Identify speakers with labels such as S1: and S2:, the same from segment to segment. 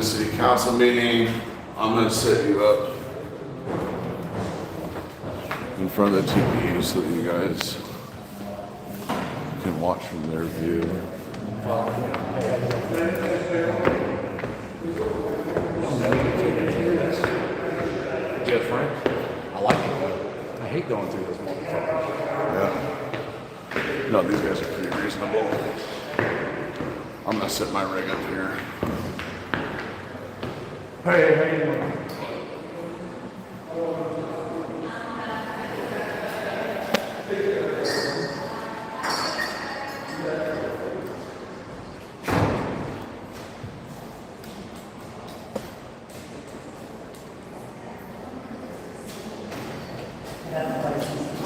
S1: the city council meeting. I'm gonna set you up in front of the TV so that you guys can watch from their view.
S2: Different. I like it. I hate going through this motherfucker.
S1: Yeah. No, these guys are pretty reasonable. I'm gonna set my rig up here.
S2: Hey, how you doing?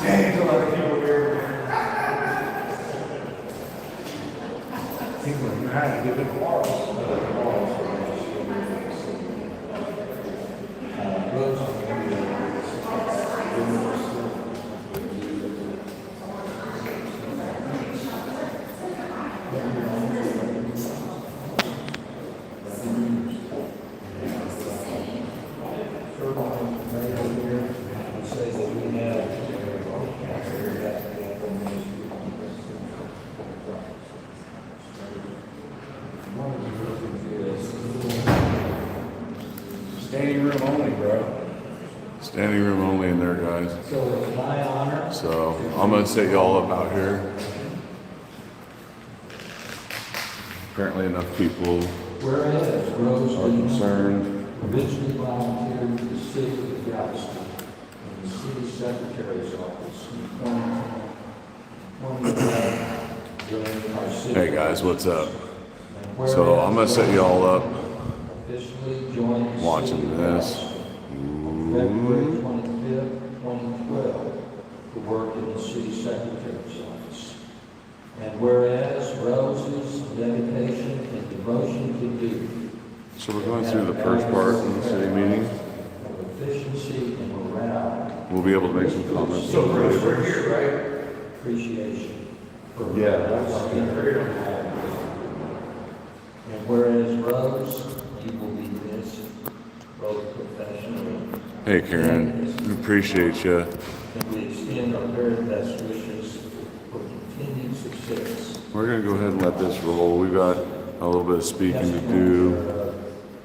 S2: Dang, a lot of people here. I think we're trying to give it standing room only, bro.
S1: Standing room only in there, guys.
S3: So it's my honor.
S1: So I'm gonna set y'all up out here. Apparently enough people
S3: Whereas Rose
S1: are concerned.
S3: originally volunteered for the city of Galveston in the city secretary's office in 2011 during our city.
S1: Hey guys, what's up?
S3: And
S1: So I'm gonna set y'all up
S3: officially joined the
S1: watching
S3: city of
S1: this.
S3: Galveston February 25th, 2012, to work in the city secretary's office. And whereas Rose's dedication and devotion to duty
S1: So we're going through the first part of the city meeting.
S3: of efficiency and morale,
S1: We'll be able to make some comments. So
S2: We're here, right?
S3: appreciation for
S1: Yeah.
S3: And whereas Rose, you will be missed both professionally
S1: Hey Karen, we appreciate you.
S3: and we extend our very best wishes for continued success.
S1: We're gonna go ahead and let this roll. We've got a little bit of speaking to do.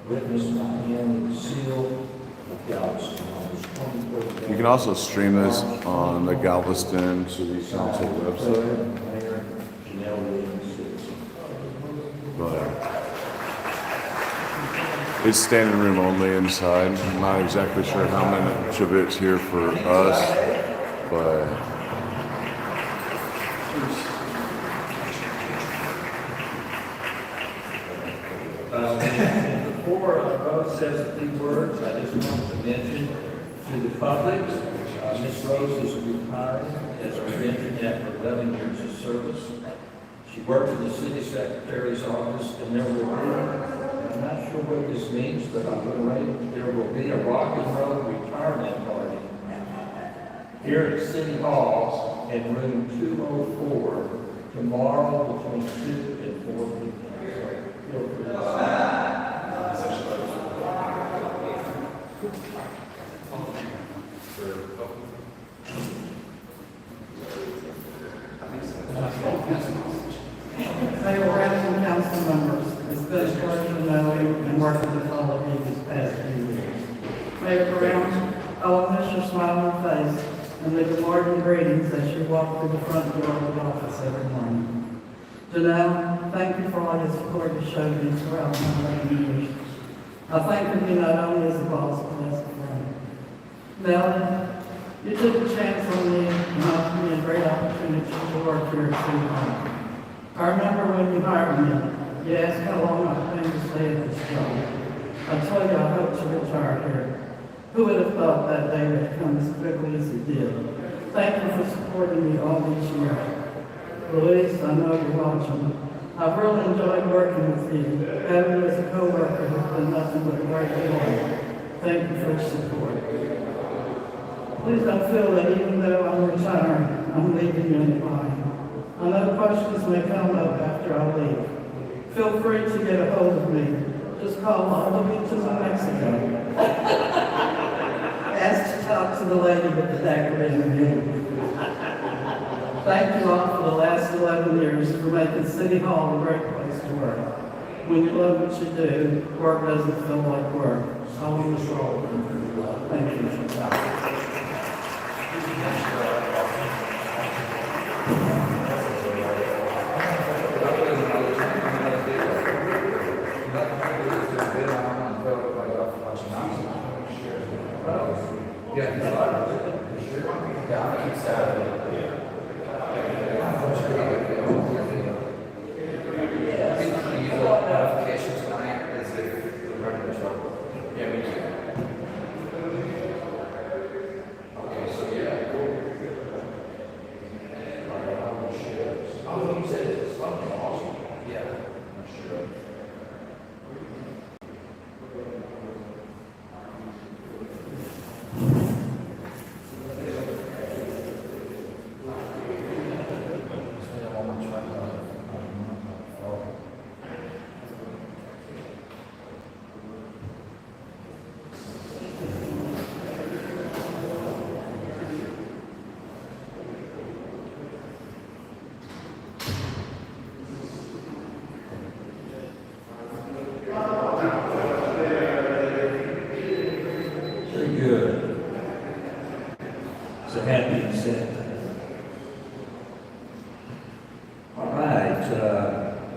S3: Witnessed by him in the seal of Galveston on his 23rd.
S1: You can also stream this on the Galveston City Council website.
S3: Mayor Janelle Williams.
S1: But it's standing room only inside. I'm not exactly sure how much of it's here for us, but
S3: Before Rose says a few words, I just want to mention to the public, Ms. Rose is retiring as our veteran after 11 years of service. She worked in the city secretary's office, and there will be, I'm not sure what this means, but I'm going to write, there will be a rock and roll retirement party here at City Hall in room 204 tomorrow between 2 and 4 p.m. So feel free to
S4: Mayor Ransom, council members, it's been a pleasure to know you and working with all of you these past few years. Mayor Brown, I will miss your smiling face and the good morning greetings as you walk through the front door of the office every morning. Janelle, thank you for all the support you showed me throughout my 11 years. I thank you not only as a boss, but as a friend. Melvin, you took a chance on me and offered me a great opportunity to work here at City Hall. I remember when you hired me, you asked how long I planned to stay at this job. I told you I hoped to retire here. Who would have thought that day would come as quickly as it did? Thank you for supporting me all these years. Louise, I know you're watching. I've really enjoyed working with you. Having you as a co-worker has been nothing but a great joy. Thank you for your support. Please don't feel that even though I'm retiring, I'm leaving you in line. I know questions may come up after I leave. Feel free to get a hold of me. just call all the beaches in Mexico. Ask to talk to the lady with the decorated view. Thank you all for the last 11 years for making City Hall a great place to work. When you love what you do, work doesn't feel like work. Always roll. Thank you.
S3: Very good. So happy and sad. All right.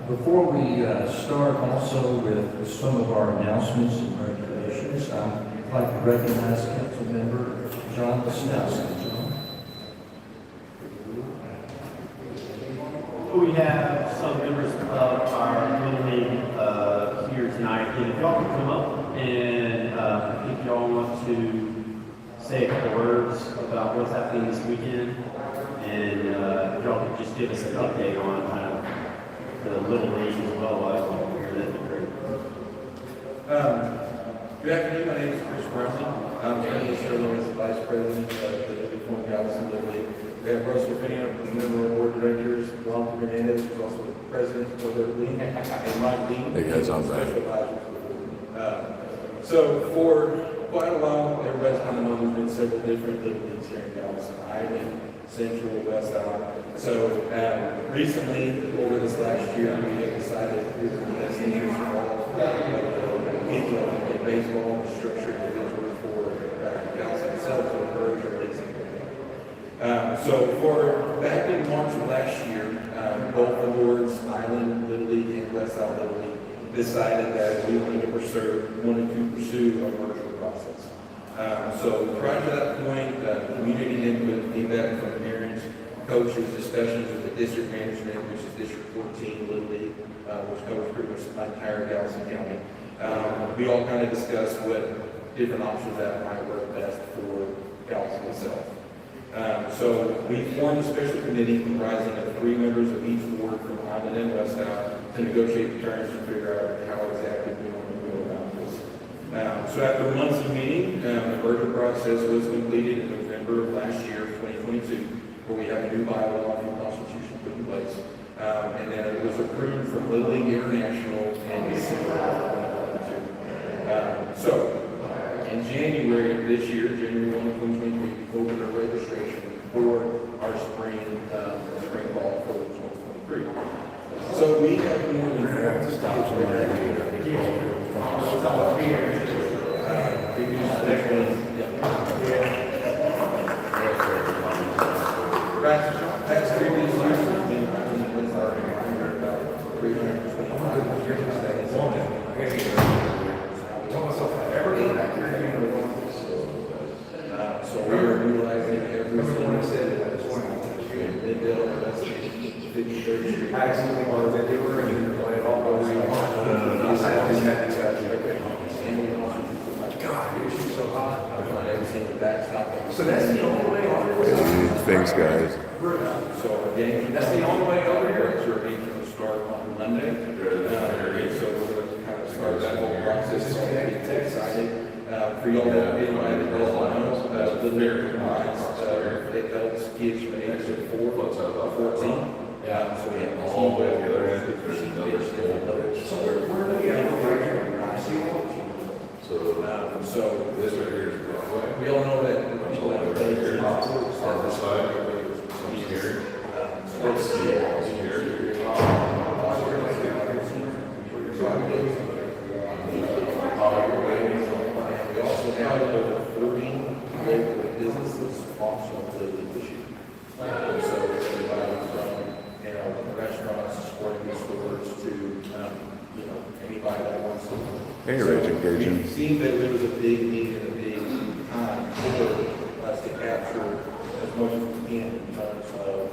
S3: Before we start also with some of our announcements and regulations, I'd like to recognize Council Member John Wisniewski. John?
S5: We have some members of our Little League here tonight. And if y'all can come up and if y'all want to say a couple words about what's happening this weekend, and if y'all could just give us an update on kind of the Little League as well, that'd be great.
S6: Good afternoon, my name is Chris Brown. I'm currently serving as the Vice President of the Uniform Galveston Little League. We have Russell Finnegan, who's a member of the Board of Directors, Ron Hernandez, who's also the President of the League, and Mike Dean.
S1: Hey guys, I'm back.
S6: Special advisor to the board. So for quite a while, everybody's kind of known there's been several different Little Leagues here in Galveston, Island, Central, West Island. So recently, over this last year, we have decided to do the best interest of all people in baseball, structured individuals for Galveston itself to encourage our leagues. So for back in March of last year, both the boards, Island Little League and West Island Little League, decided that we wanted to pursue a virtual process. So prior to that point, community input, feedback from parents, coaches, discussions with the district management, which is District 14 Little League, which covers pretty much the entire Galveston County. We all kind of discussed what different options that might work best for Galveston itself. So we formed a special committee comprising of 3 members of each ward from Island and West Island to negotiate the terms and figure out how exactly we want to go about this. So after months of meeting, the merger process was completed in November of last year, 2022, where we have a new bylaw and constitution put in place. And then it was approved from Little League International in December of 2022. So in January of this year, January 1, 2023, we opened our registration for our spring ball for 2023. So we have more than past previous years, we've been with our about 325. So we are utilizing every single city that is one. They built that's 53rd Street. Actually, or that they were in all the way. God, you're so hot. So that's the only way over here.
S1: Thanks, guys.
S6: So again, that's the only way over here. It's your game to start on Monday. So we're going to kind of start that whole process. It's going to get exciting. For y'all that didn't know, the lyric combines, it helps kids from the age of 4 to 14. So we have a team with so we're going to So this right here is Broadway. We all know that the people that are here are the side. Here. Let's see. Here. We also have over 40 local businesses sponsoring the issue. So everybody from, restaurants, sporting stores to, anybody that wants to.
S1: Hey, Raging Cajun.
S6: It seemed that there was a big need and a big time for us to capture as much as we can in terms of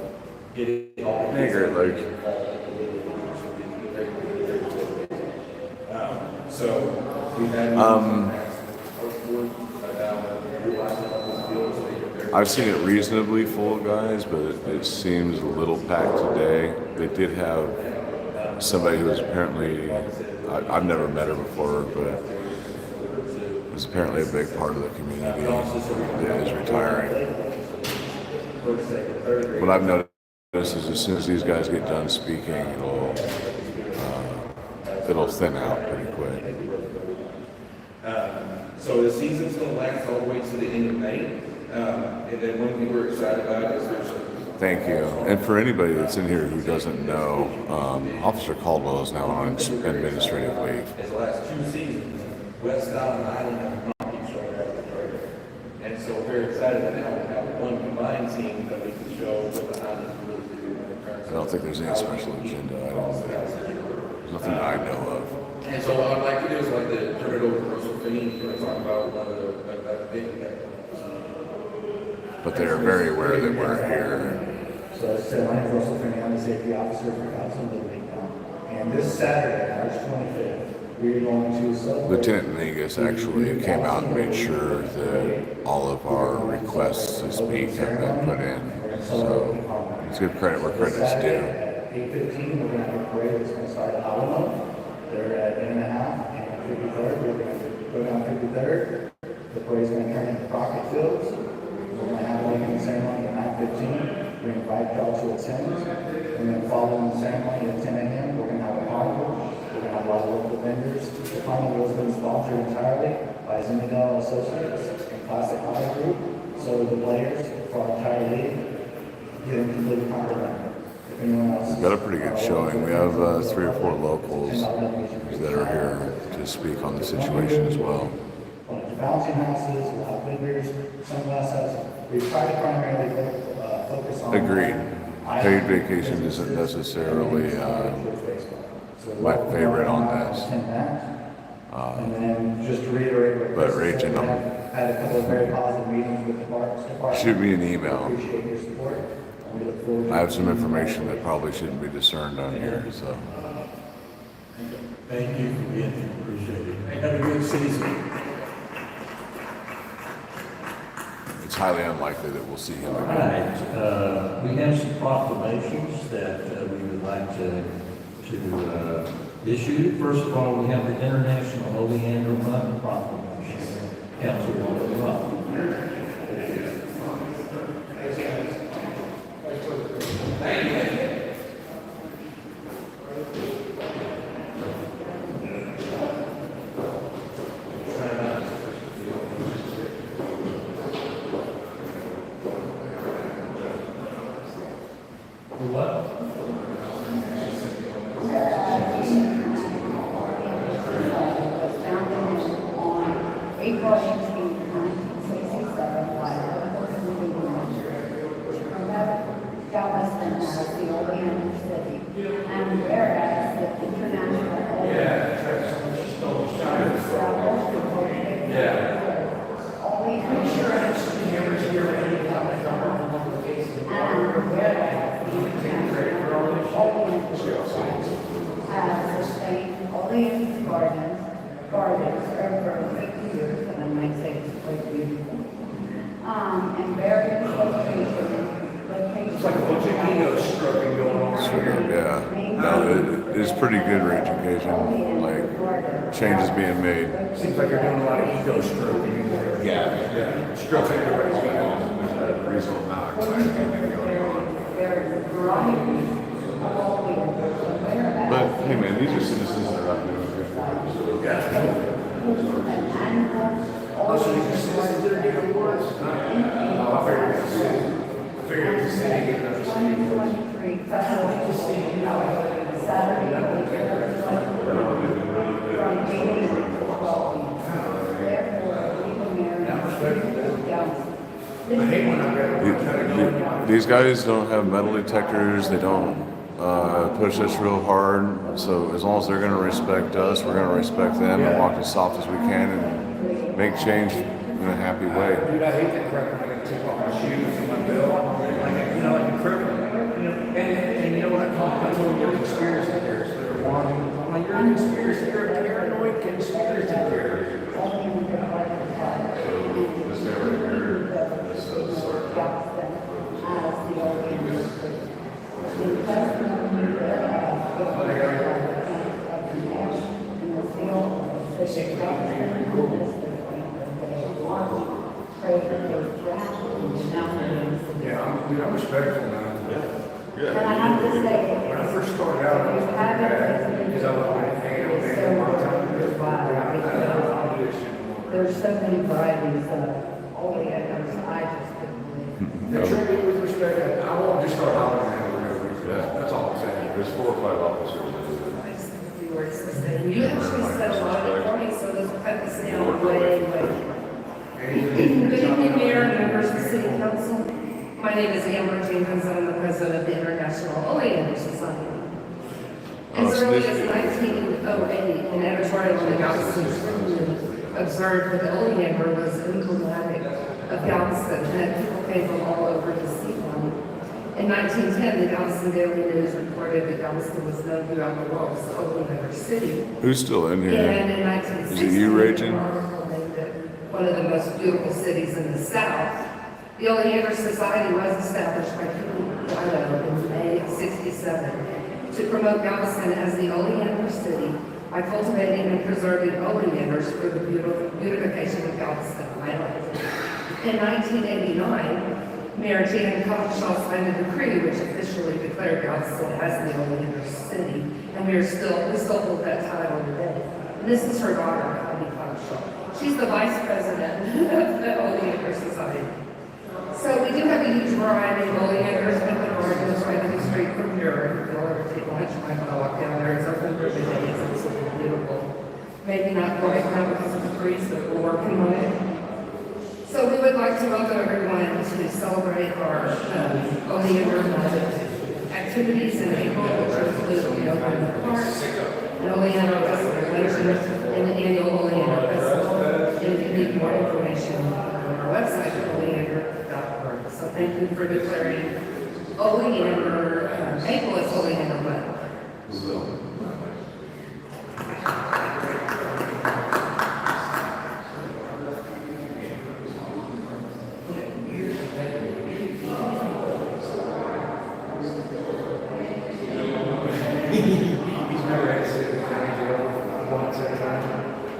S6: getting all.
S1: Hey, Great Lakes.
S6: So we had.
S1: I've seen it reasonably full, guys, but it seems a little packed today. They did have somebody who was apparently, I've never met her before, but was apparently a big part of the community that is retiring. What I've noticed is as soon as these guys get done speaking, it'll thin out pretty quick.
S6: So the season's gonna last all the way to the end of May. And then one thing we're excited about is there's
S1: Thank you. And for anybody that's in here who doesn't know, Officer Caldwell is now on administrative leave.
S6: as the last 2 seasons, West Island Island have not shown up at the program. And so we're very excited that now we have one combined team that we can show what the islands really do in terms
S1: I don't think there's any special agenda items there. There's nothing that I know of.
S6: And so what I'd like to do is like to turn it over to Russell Finney, to talk about one of the big.
S1: But they are very aware that we're here.
S7: So as I said, my name is Russell Finney, I'm the safety officer for Council of Liberty. And this Saturday, March 25th, we are going to celebrate.
S1: Lieutenant Negus actually came out and made sure that all of our requests to speak have been put in. So it's good credit where credit's due.
S7: At 8:15, we're going to have a parade that's going to start at Alamo. They're at 8:30 and 53rd. We're going to go down 53rd. The parade's going to turn into Crockett Fields. We're going to have a welcoming ceremony at 9:15. We invite y'all to attend. And then following the ceremony at 10 a.m., we're going to have a carnival. We're going to have a lot of local vendors. The carnival has been sponsored entirely by Zinedell Associates and Classic High Group. So the players for our entire league get a complete complimentary. If anyone else
S1: We've got a pretty good showing. We have 3 or 4 locals that are here to speak on the situation as well.
S7: We'll have bouncing houses, we'll have vendors, sunglasses. We try to primarily focus on.
S1: Agreed. Paid vacation isn't necessarily my favorite on this.
S7: And then just to reiterate what
S1: But
S7: Chris said,
S1: Rachel,
S7: we had a couple of very positive meetings with the Parks Department.
S1: Shoot me an email.
S7: Appreciate your support. And we look forward to.
S1: I have some information that probably shouldn't be discerned on here, so.
S3: Thank you for being here, appreciate it. Have a good season.
S1: It's highly unlikely that we'll see him
S3: All
S1: again.
S3: right, we have some proclamations that we would like to issue. First of all, we have the International Oleander Month proclamation. Councilwoman Rupp.
S8: April 18, 1967, by Elvis which promote Galveston as the Oleander City. And whereas the International Oleander established Oleander and whereas the International Oleander has sustained Oleander gardens over 50 years, and I might say it's quite beautiful. And various locations. It's like a bunch of ego stroking going on.
S1: Yeah. No, it is pretty good rage occasion. Like, changes being made.
S2: Seems like you're doing a lot of ego stroking.
S1: Yeah.
S2: Stroking everybody's going on. There's a reasonable amount of excitement going on.
S8: There's a variety of oleander.
S1: But, hey man, these are citizens that are up there.
S2: Yeah.
S8: an annual
S7: Oh, so you just said they're getting awards? No, I figured it was the city. I figured it was the city getting up the city awards.
S8: 2023 festival held Saturday, April 23rd, from 8 a.m. to 12 p.m. Therefore, we will marry Johnson.
S7: I hate when I read
S1: These guys don't have metal detectors. They don't push us real hard. So as long as they're going to respect us, we're going to respect them and walk as soft as we can and make change in a happy way.
S7: Dude, I hate that crap when I gotta take off my shoes and my belt. Like, you know, like a criminal. And you know what I told you, you're an conspiracy theorist. They're wanting, I'm like, you're a conspiracy, you're a paranoid conspiracy theorist.
S1: This guy right here, this is sort of
S7: Yeah, dude, I'm respectful now.
S8: And I have to say,
S7: When I first started out, I was like, because I was like, hey, I'm a long time ago. I don't do this shit anymore.
S8: there's so many varieties of all the others, I just couldn't believe.
S7: They treat me with respect. I won't just start hollering at them. That's all I'm saying.
S1: there's 4 or 5 officers.
S9: You actually said a lot of points, so let's cut this down way. Good evening, Mayor and members of the City Council. My name is Amber Jenkins, and I'm the president of the International Oleander Society. As early as 1908, an editorial in the Galveston Tribune observed that the oleander was emblematic of Galveston, and that people came from all over to see one. In 1910, the Galveston Daily News reported that Galveston was known throughout the world as the Oleander City.
S1: Who's still in here?
S9: And in 1960,
S1: Is it you, Raging?
S9: an article named it one of the most beautiful cities in the South. The Oleander Society was established by King Dido in May of '67 to promote Galveston as the Oleander City by cultivating and preserving oleanders for the beautification of Galveston Island. In 1989, Mayor Jan Coffshaw signed a decree which officially declared Galveston as the Oleander City, and we still hold that title today. And this is her daughter, Connie Coffshaw. She's the vice president of the Oleander Society. So we do have a huge variety of oleanders, but the gardens right in the street from here. If you'll ever take lunch, you might want to walk down there. It's open for the day. It's absolutely beautiful. Maybe not right now because of the trees, but we're working on it. So we would like to welcome everyone to celebrate our Oleander Month activities in April, which include the Open in the Park, an Oleander Festival, and the annual Oleander Festival. And if you need more information on our website, oleander.org. So thank you for declaring Oleander, April is Oleander Month.
S7: He's never had to sit in the county jail once at a time.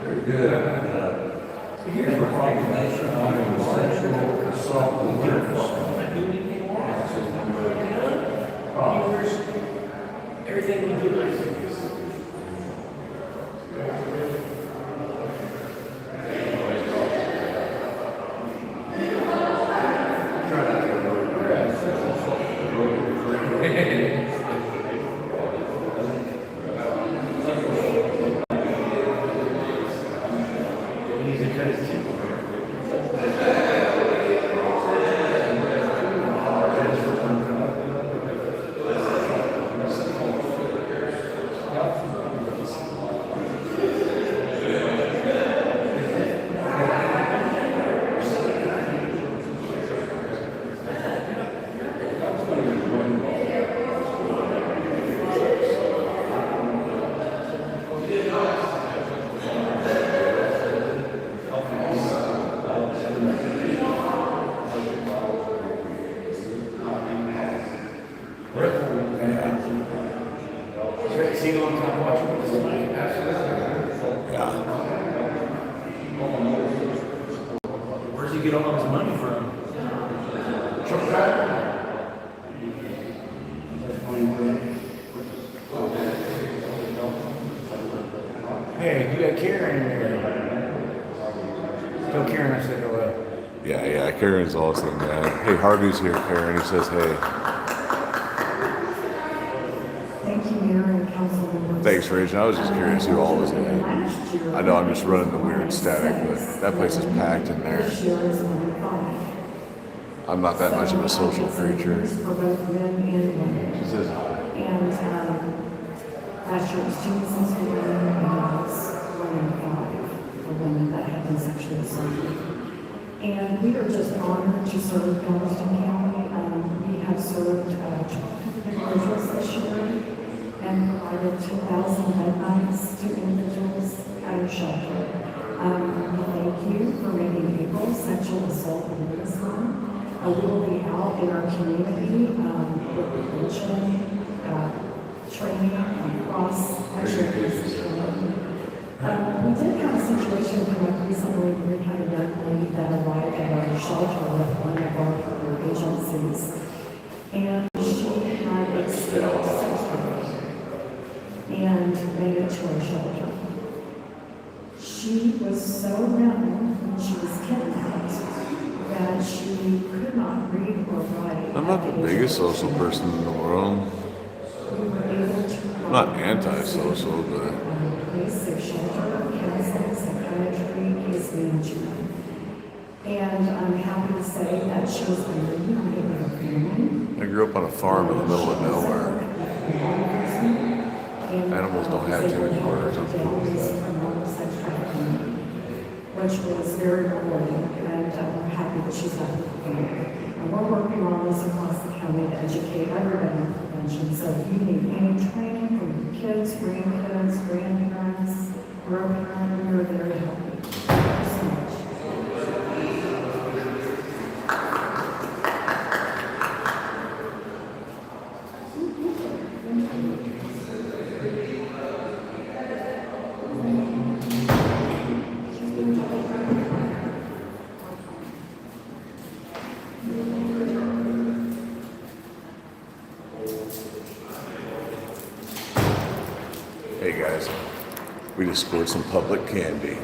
S7: They're good.
S3: Here's a proclamation on sexual assault and everything we do.
S7: See you on time watching this.
S3: Where's he get all his money from?
S7: Truck driver? Hey, you got Karen in there. Tell Karen I said hello.
S1: Yeah, Karen's awesome, man. Hey, Harvey's here, Karen. He says, hey.
S10: Thank you, Mayor and council members.
S1: Thanks, Rich. I was just curious who all was in it.
S10: Last year,
S1: I know I'm just running the weird static, but that place is packed in there.
S10: This year is 95.
S1: I'm not that much of a social creature.
S10: For both men and women.
S1: She says,
S10: And last year was Jesus for women, and it was 105 for women that had been sexually assaulted. And we are just honored to serve Galveston County. We have served 12 individuals this year and provided 2,000 bed nights to individuals at our shelter. We thank you for making April Sexual Assault Awareness Month. We will be out in our community with prevention, training across our shelters. We did have a situation come up recently where we had a young lady that arrived at our shelter with one of our partner agencies. And she had experienced sex trafficking and made it to our shelter. She was so young when she was kidnapped that she could not read or write.
S1: I'm not the biggest social person in the world.
S10: We were able to.
S1: I'm not antisocial, but
S10: Safe shelter, counseling, psychiatry, case management. And I'm happy to say that she was reunited with her family.
S1: I grew up on a farm in the middle of nowhere. Animals don't have too many words.
S10: Which was very rewarding, and we're happy that she's left with the family. And we're working on this across the county to educate everybody on prevention. So if you need any training from your kids, grandkids, grandparents, or a parent, we're very happy. Thank you so much.
S1: hey guys, we just scored some public candy.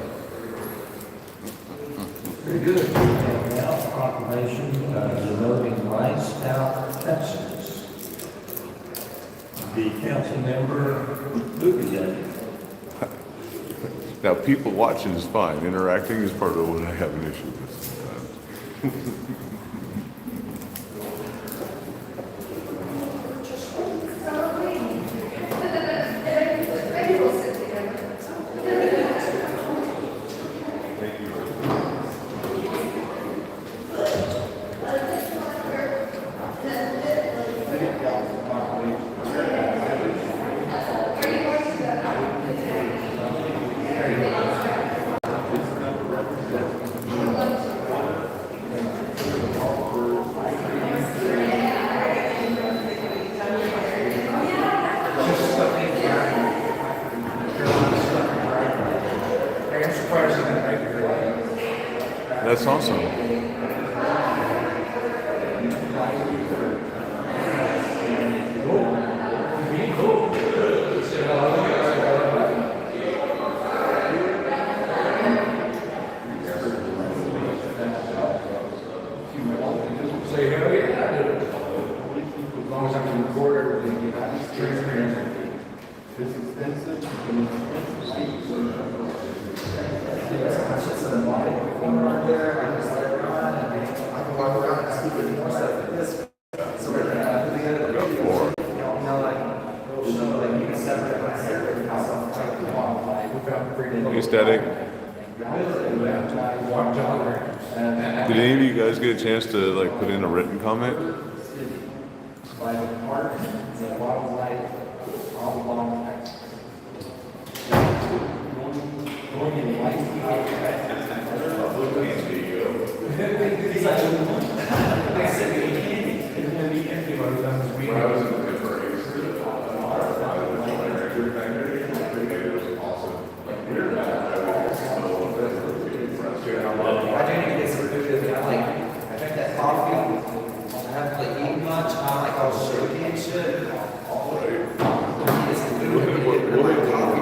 S3: Very good. Now, proclamation denoting Rice Town, Texas. The council member, Luby.
S1: Now, people watching is fine. Interacting is part of what I have an issue with sometimes. That's awesome.
S7: Say hell yeah, I do. As long as I can record everything, that's transparency. This is expensive.
S1: Hey, Static. Did any of you guys get a chance to like put in a written comment? We'll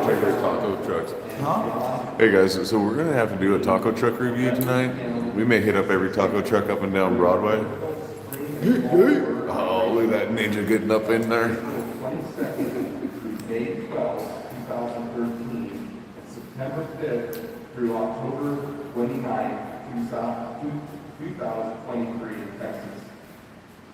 S1: take our taco trucks.
S7: Huh?
S1: Hey guys, so we're gonna have to do a taco truck review tonight. We may hit up every taco truck up and down Broadway. Oh, look at that ninja getting up in there.
S2: May 12th, 2013, September 5th through October 29th, 2023 in Texas.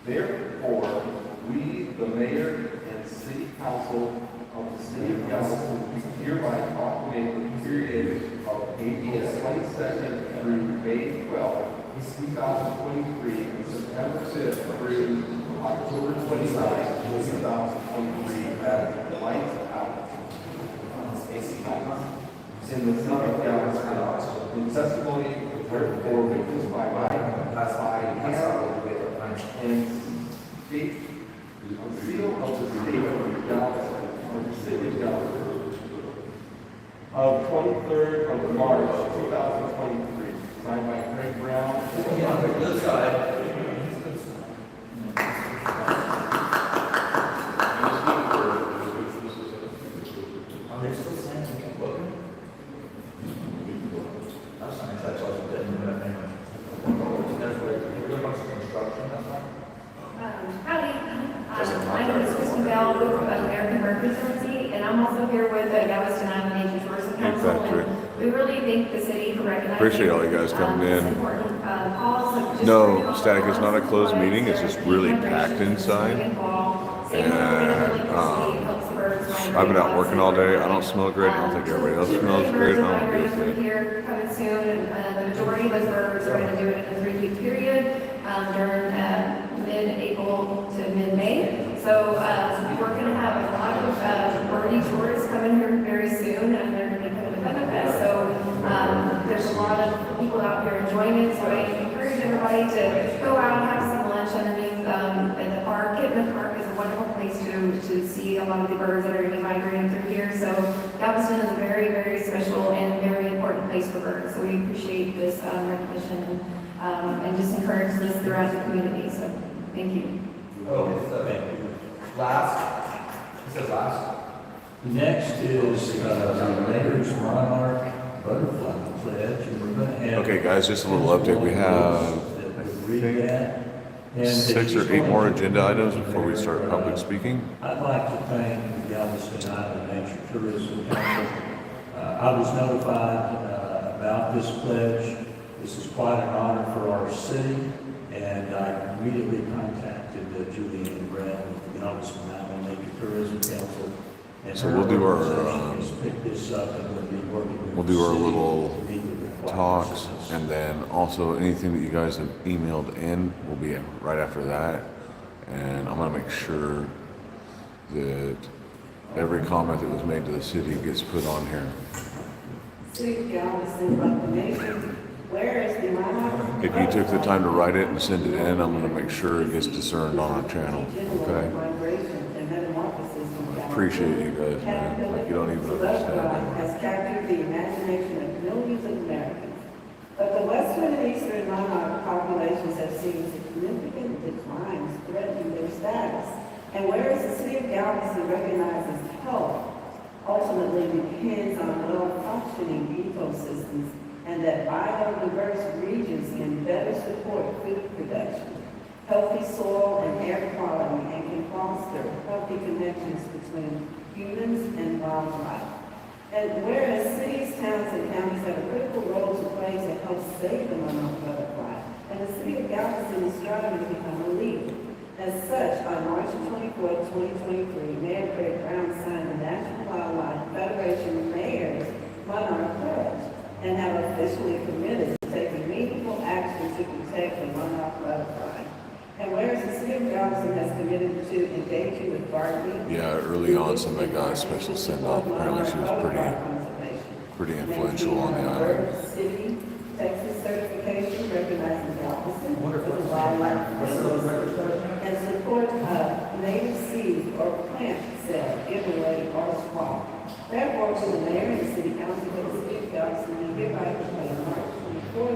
S2: Therefore, we, the mayor and city council of the city of Galveston, hereby proclaim the period of April 22nd through May 12th, 2023, and September 5th through October 29th, 2023, as lights out. In the city of Galveston, in testimony therefore witnessed by my and state, seal of the state of Galveston, of the city of Galveston, of 23rd of March, 2023, signed by Craig Brown.
S3: This side.
S11: Howdy, my name is Kristen Bell with American Bird Conservancy, and I'm also here with the Galveston Island Nature Tourism Council.
S1: Patrick.
S11: And we really thank the city for recognizing.
S1: Appreciate all you guys coming
S11: this
S1: in.
S11: important cause of just
S1: No,
S11: really
S1: Static, it's not a closed
S11: floods,
S1: meeting, it's just really packed inside. And, I've been out working all day. I don't smell great. I don't think everybody else smells great. I don't feel good.
S11: Here coming soon, and the majority of those birds are going to do it in a 3-week period during mid-April to mid-May. So we're going to have a lot of birdie tourists coming here very soon, and they're going to be coming to Feather Fest. So there's a lot of people out here enjoying it. So I encourage everybody to go out and have some lunch underneath in the park. Kitten Park is a wonderful place to see a lot of the birds that are going to be migrating through here. So Galveston is a very, very special and very important place for birds. So we appreciate this recognition and just encourage this throughout the community. So thank you.
S3: Next is the Mayor's Monarch Butterfly Pledge, and we're going to have.
S1: Okay, guys, just a little update. We have
S3: Read that. And
S1: 6 or 8 more agenda items before we start public speaking.
S3: I'd like to thank the Galveston Island Nature Tourism Council. I was notified about this pledge. This is quite an honor for our city, and I immediately contacted Julianne Brown with the Galveston Island Nature Tourism Council. And
S1: So
S3: her
S1: we'll do our,
S3: organization has picked this up, and we'll be working with
S1: We'll
S3: the
S1: do our
S3: city
S1: little
S3: to meet the requirements
S1: talks,
S3: of this.
S1: and then also anything that you guys have emailed in will be right after that. And I'm gonna make sure that every comment that was made to the city gets put on here.
S4: City of Galveston proclamation, where is the monarch?
S1: If you took the time to write it and send it in, I'm gonna make sure it gets discerned on our channel, okay?
S4: Migration and metamorphosis from Galveston.
S1: Appreciate you guys, man. Like, you don't even understand.
S4: Has captured the imagination of millions of Americans. But the western and eastern monarch populations have seen significant declines threatening their status. And whereas the city of Galveston recognizes health ultimately depends on well-functioning ecosystems, and that biodiverse regions can better support food production, healthy soil and air quality, and can foster healthy connections between humans and wildlife. And whereas cities, towns, and counties have a critical role to play to help save the monarch butterfly, and the city of Galveston is striving to become a leader. As such, on March 24, 2023, Mayor Craig Brown signed the National Wildlife Federation Mayor's Monarch Pledge and have officially committed to taking meaningful action to protect the monarch butterfly. And whereas the city of Galveston has committed to engaging with gardening.
S1: Yeah, early on somebody got a special send-off. Apparently she was pretty influential on the island.
S4: City, Texas certification recognizing Galveston as a wildlife facility and support of native seed or plant sale, giveaway, or swap. Therefore, to the mayor and the city council of the city of Galveston, we hereby proclaim March 24,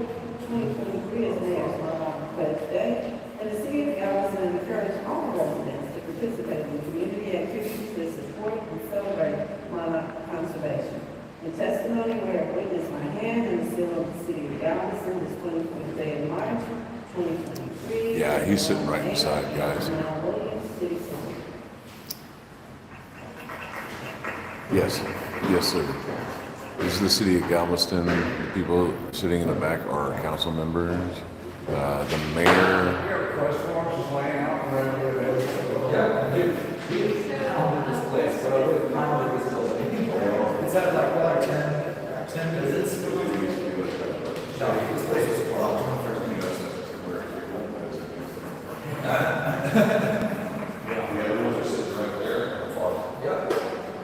S4: 2023 as Mayor's Monarch Pledge Day, and the city of Galveston encourage all residents to participate in community activities that support and celebrate monarch conservation.
S12: The testimony where I witness my hand and the seal of the city of Galveston this 24th day of March, 2023.
S1: Yeah, he's sitting right beside, guys.
S12: Now, Williams, City Center.
S1: Yes, yes, sir. This is the city of Galveston. The people sitting in the back are our council members. The mayor.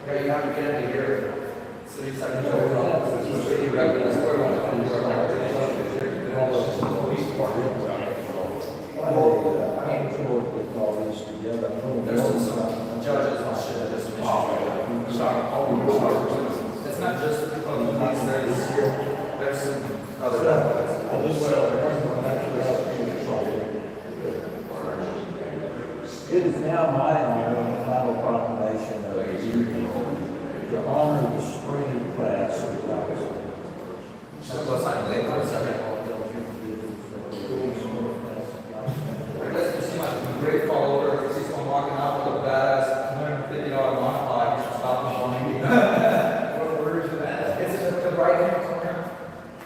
S2: Yeah, you have to get into here. City secretary. Judges and shit, this is. It's not just the police, there's some other.
S3: It is now my honor in the final proclamation of the evening to honor the spring class of Galveston.
S2: You see my great follower, you see someone walking out with a badass $150 monopod, you should stop and show me. Where is that? It's in the right hand corner.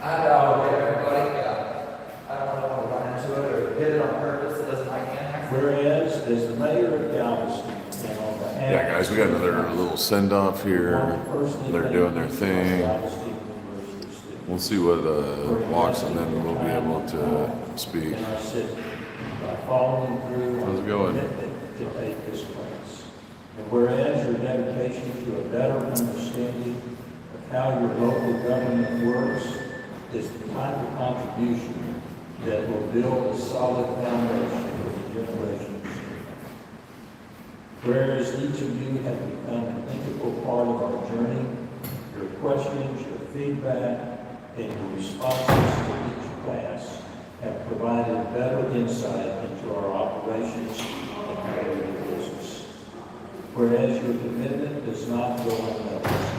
S2: I know, everybody, yeah. I don't want to run into it or hit it on purpose, it doesn't like annex.
S3: Whereas, as the mayor of Galveston, and on behalf
S1: Yeah, guys, we got another little send-off here. They're doing their thing. We'll see what walks, and then we'll be able to speak.
S3: in our city by following through on
S1: How's it
S3: the
S1: going?
S3: commitment to take this class. And whereas your dedication to a better understanding of how your local government works is the type of contribution that will build a solid foundation for generations. Whereas each of you have become an integral part of our journey, your questions, your feedback, and your responses to each class have provided better insight into our operations and how we do business. Whereas your commitment does not go unnoticed.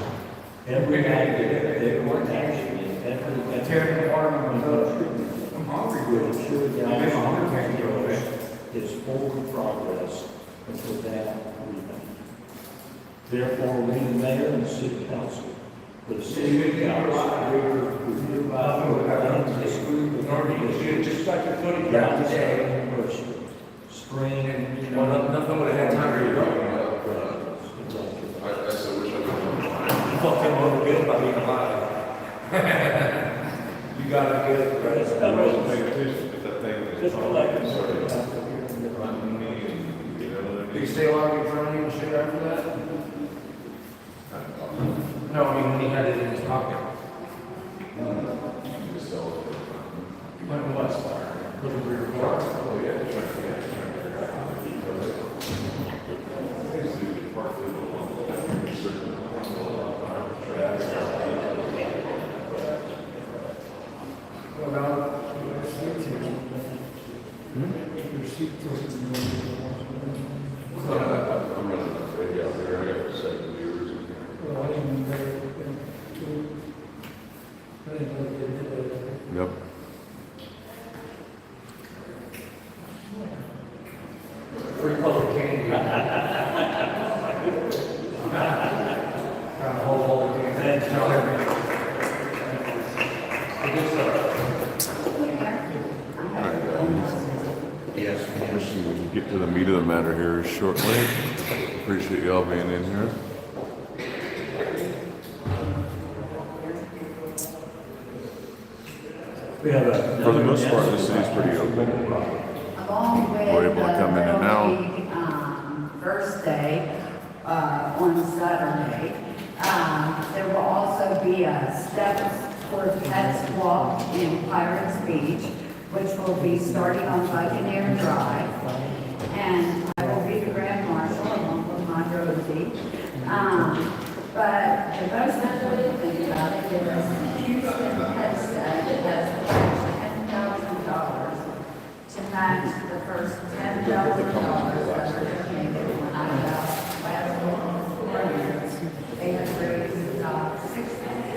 S3: Every idea, every action, and every effort you contribute will ensure Galveston growth is forward progress, and for that we thank you. Therefore, we, the mayor and the city council, for the city of Galveston, we hereby proclaim this group of individuals
S2: Just like your footing
S3: Galveston University, spring.
S2: Well, nothing would have had time to go. You felt a little good about being alive. You got it good, right?
S3: Just like
S2: Did you stay along in front of you and shit after that? No, I mean, when he had it in his pocket. When it was? Looking for your car? Oh, yeah.
S1: I'm running a radio out there. I got 7 viewers in here. Yep.
S2: Free public candy. Whole candy. Tell everything. Yes.
S1: We can get to the meat of the matter here shortly. Appreciate y'all being in here.
S3: we have a.
S1: For the most part, the city's pretty open.
S8: Along with
S1: We're able to come in and out.
S8: the first day, on Saturday, there will also be a Steps for Pets walk in Pirates Beach, which will be starting on Buccaneer Drive. And I will be the Grand Marshal along with my Rosie. But the most important thing about it is Houston Pet Stud has $10,000 to match the first $10,000 that were donated when I was out last 4 years. They have raised $6,000.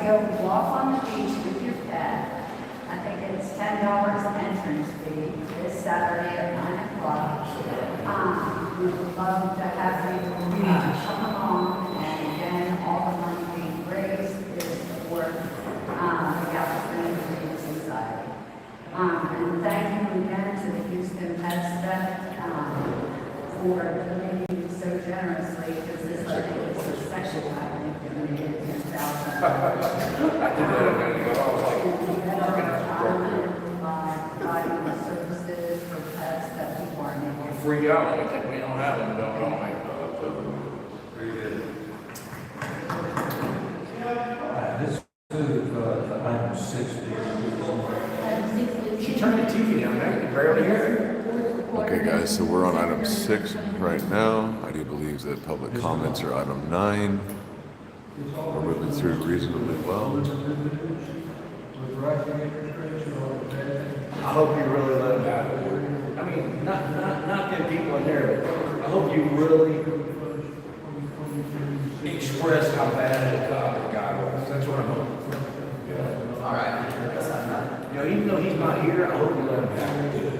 S8: go walk on the beach with your pet. I think it's $10 entrance fee this Saturday at 9 o'clock. We would love to have you come along, and again, all the money being raised is for the Galveston Humane Society. And thank you again to the Houston Pet Stuff for donating so generously, because this, I think, is the second time they've donated providing the services for pets that people aren't able to.
S3: Freak out, I think we don't have them, don't know. This is item 60. She turned the TV down, I can barely hear it.
S1: Okay, guys, so we're on item 6 right now. I do believe that public comments are item 9. We're moving through reasonably well.
S3: I hope you really let them have it. I mean, not them people in there, but I hope you really express how bad the guy was. That's what I'm hoping. All right. You know, even though he's not here, I hope you let him have it.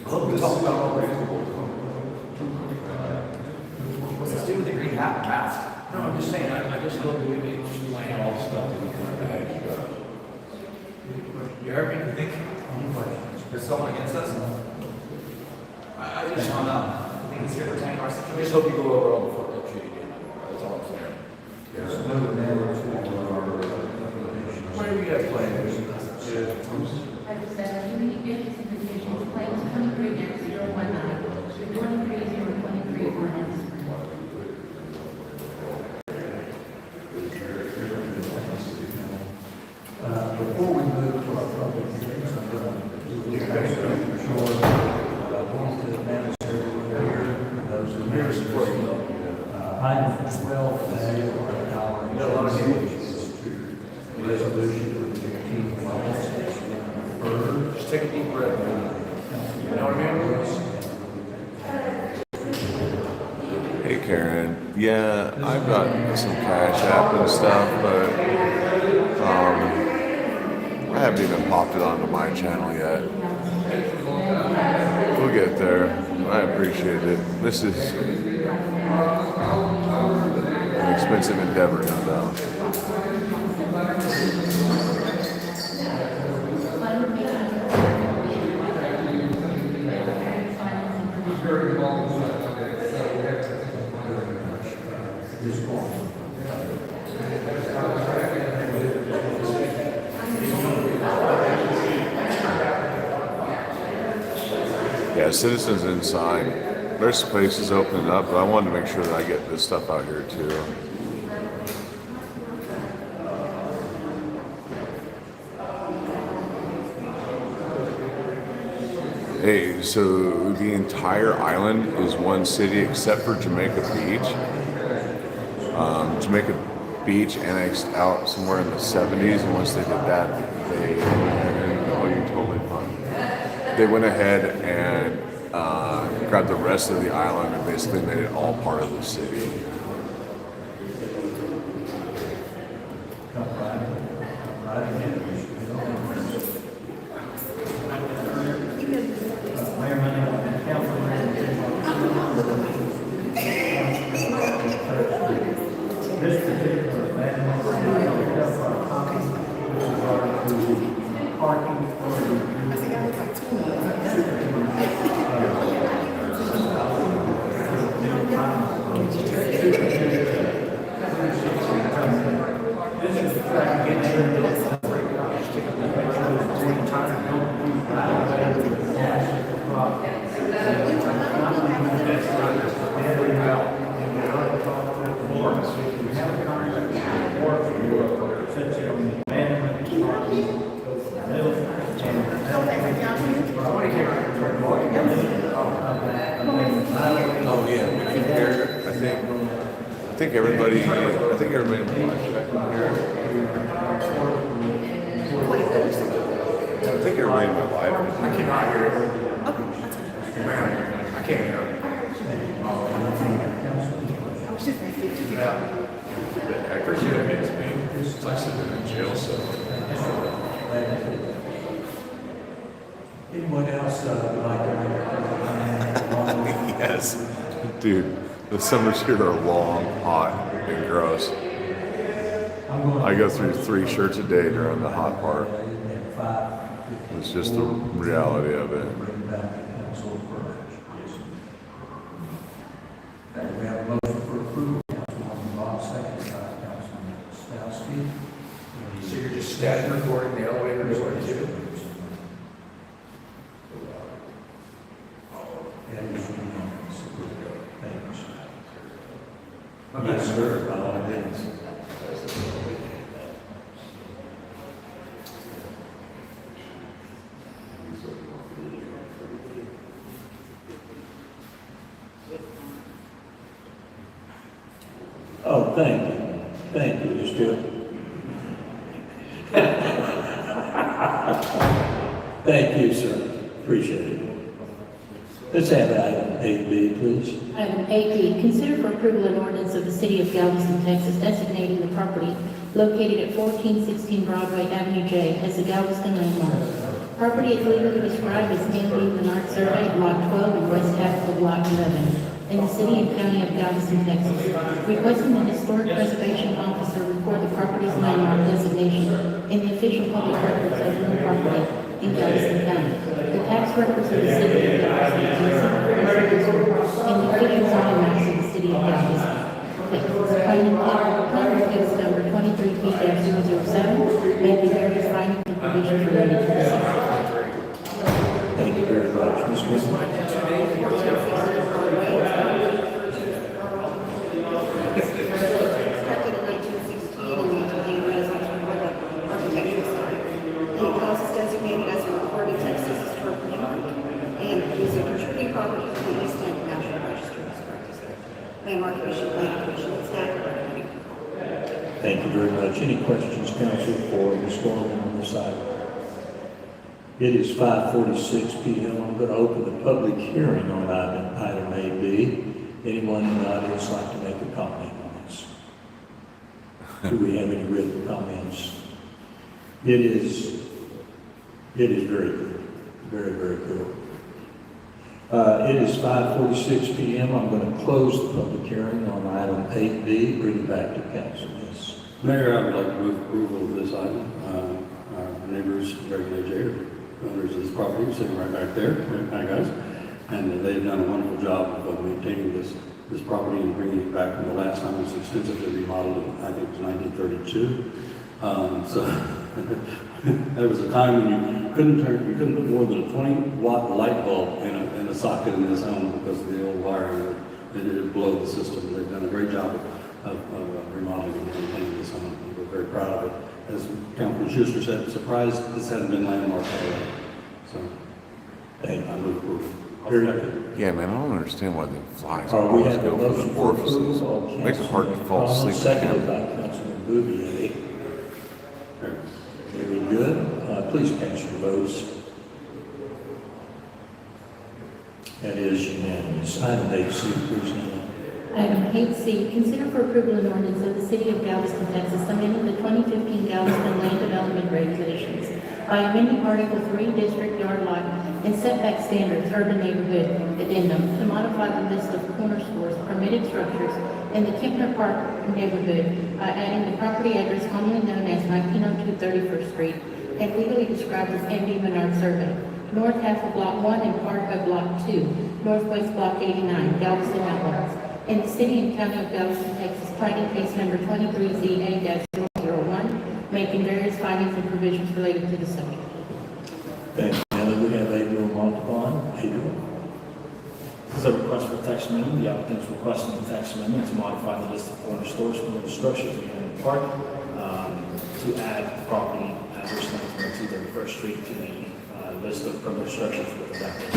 S3: I hope we talk about all this. What's this do with the green hat mask? No, I'm just saying, I just hope we can explain all the stuff that we kind of had. You heard me? Think? Is someone against us? I just don't know. I think he's here to tank our situation. I just hope you go over all the football sheet again. That's all I'm saying. Where are you guys playing?
S13: Like I said, we get these invitations, claims 23 next 019, 23 023 ordinance.
S3: Before we move to our public hearings, I'm going to do a short, to the manager here, those who may support item 12A, or our resolution for the 15th level. Just take a deep breath. You know what I mean?
S1: Hey, Karen. Yeah, I've got some Cash App and stuff, but I haven't even popped it onto my channel yet. We'll get there. I appreciate it. This is an expensive endeavor, no doubt. Yeah, Citizens Inside. There's places opening up, but I wanted to make sure that I get this stuff out here too. Hey, so the entire island is one city except for Jamaica Beach. Jamaica Beach annexed out somewhere in the 70s, and once they did that, you're totally fine. They went ahead and grabbed the rest of the island and basically made it all part of the city.
S3: This particular parking
S1: Oh yeah, we can hear. I think everybody in my life check in here. I think everybody in my life.
S6: I cannot hear it. Man, I can't hear it.
S1: The aggravates me. It's like sitting in a jail cell.
S3: Anyone else would like to make a comment?
S1: Yes. Dude, the summers here are long, hot, and gross. I go through 3 shirts a day during the hot part. It's just the reality of it.
S3: We have a motion for approval. Councilwoman Bob, second by Councilman Stowski.
S14: So you're just static recording the elevator door too?
S3: That is unanimous. Thanks. Yes, sir, by all means. Oh, thank you. Thank you, Mr. Thank you, sir. Appreciate it. Let's have item 8B, please.
S13: Item 8B, consider for approval an ordinance of the City of Galveston, Texas, designating the property located at 1416 Broadway Avenue J as the Galveston landmark. Property is legally described as MD Menard Survey, Block 12, and West half of Block 11, in the City and County of Galveston, Texas, requesting the Historic Preservation Officer record the property's landmark designation in the official public records of the property in Galveston County. The tax records of the City of Galveston and the official zoning maps of the City of Galveston. Plaintiff case number 23P-007, making various findings and provisions related to the same.
S3: Thank you very much, Ms. Whitman.
S9: Designated as a recorded Texas historic landmark, and is a contributing property to the East End National Register of Historic Landmark Commission, Planning Commission, and staff are recommending.
S3: Thank you very much. Any questions, council, for Ms. Gorman on this item? It is 5:46 p.m. I'm going to open the public hearing on item 8B. Anyone in the audience like to make a comment on this? Do we have any written comments? It is very good. Very, very good. It is 5:46 p.m. I'm going to close the public hearing on item 8B. Bring it back to council. Yes.
S15: Mayor, I would like to move approval of this item. Our neighbors, Greg and AJ, are owners of this property, sitting right back there. Hi, guys. And they've done a wonderful job of maintaining this property and bringing it back from the last time it was extensively remodeled, I think it was 1932. So there was a time when you couldn't put more than a 20-watt light bulb in a socket in this home because of the old wiring. It would blow the system. They've done a great job of remodeling and maintaining this home. We're very proud of it. As Councilman Schuster said, surprised this hadn't been landmarked already. So, I move approval.
S3: Very good.
S1: Yeah, man, I don't understand why the flies
S3: We
S1: always
S3: have a
S1: go for
S3: motion
S1: the
S3: for
S1: orifices.
S3: approval.
S1: Makes it hard to fall asleep.
S3: Seconded by Councilman Bouvier. Very good. Please cast your votes. That is unanimous. Item 8C, please, Nina.
S13: Item 8C, consider for approval an ordinance of the City of Galveston, Texas, amending the 2015 Galveston Land Development Regulations by amending Article 3, District Yard Lot and Setback Standards, Urban Neighborhood Addendum, to modify the list of corner stores, permitted structures in the Kempner Park neighborhood, adding the property address commonly known as 1902 31st Street and legally described as MD Menard Survey, north half of Block 1 and part of Block 2, northwest Block 89, Galveston Outlaws, in the City and County of Galveston, Texas, planning case number 23ZA-001, making various findings and provisions related to the subject.
S3: Thank you. Now that we have Adrian Montavon. Adrian.
S16: This is a request for text amendment. The applicant is requesting the text amendment to modify the list of corner stores from the structure to the park to add property address 1902 31st Street to the list of permitted structures with the record.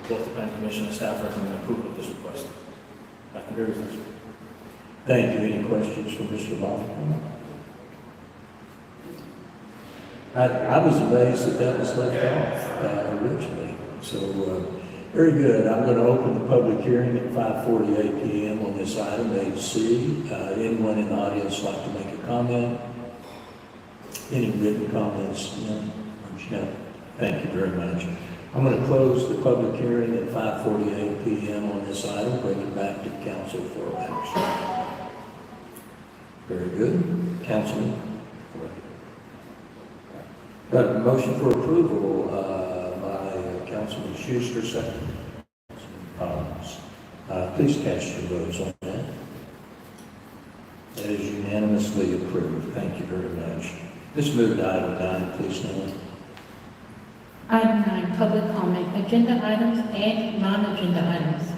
S16: Both the planning commission and staff recommend approval of this request. That concludes this.
S3: Thank you. Any questions for Mr. Montavon? I was amazed that was left off originally. So Very good. I'm going to open the public hearing at 5:48 PM on this item 8C. Anyone in the audience like to make a comment? Any written comments? None? No. Thank you very much. I'm going to close the public hearing at 5:48 PM on this item, bring it back to council for action. Very good. Councilman? Got a motion for approval by Councilman Schuster, second. Collins. Please cast your votes on that. That is unanimously approved. Thank you very much. Let's move to item 9, please, Noah.
S13: Item 9, public comment, agenda items and non-agenda items.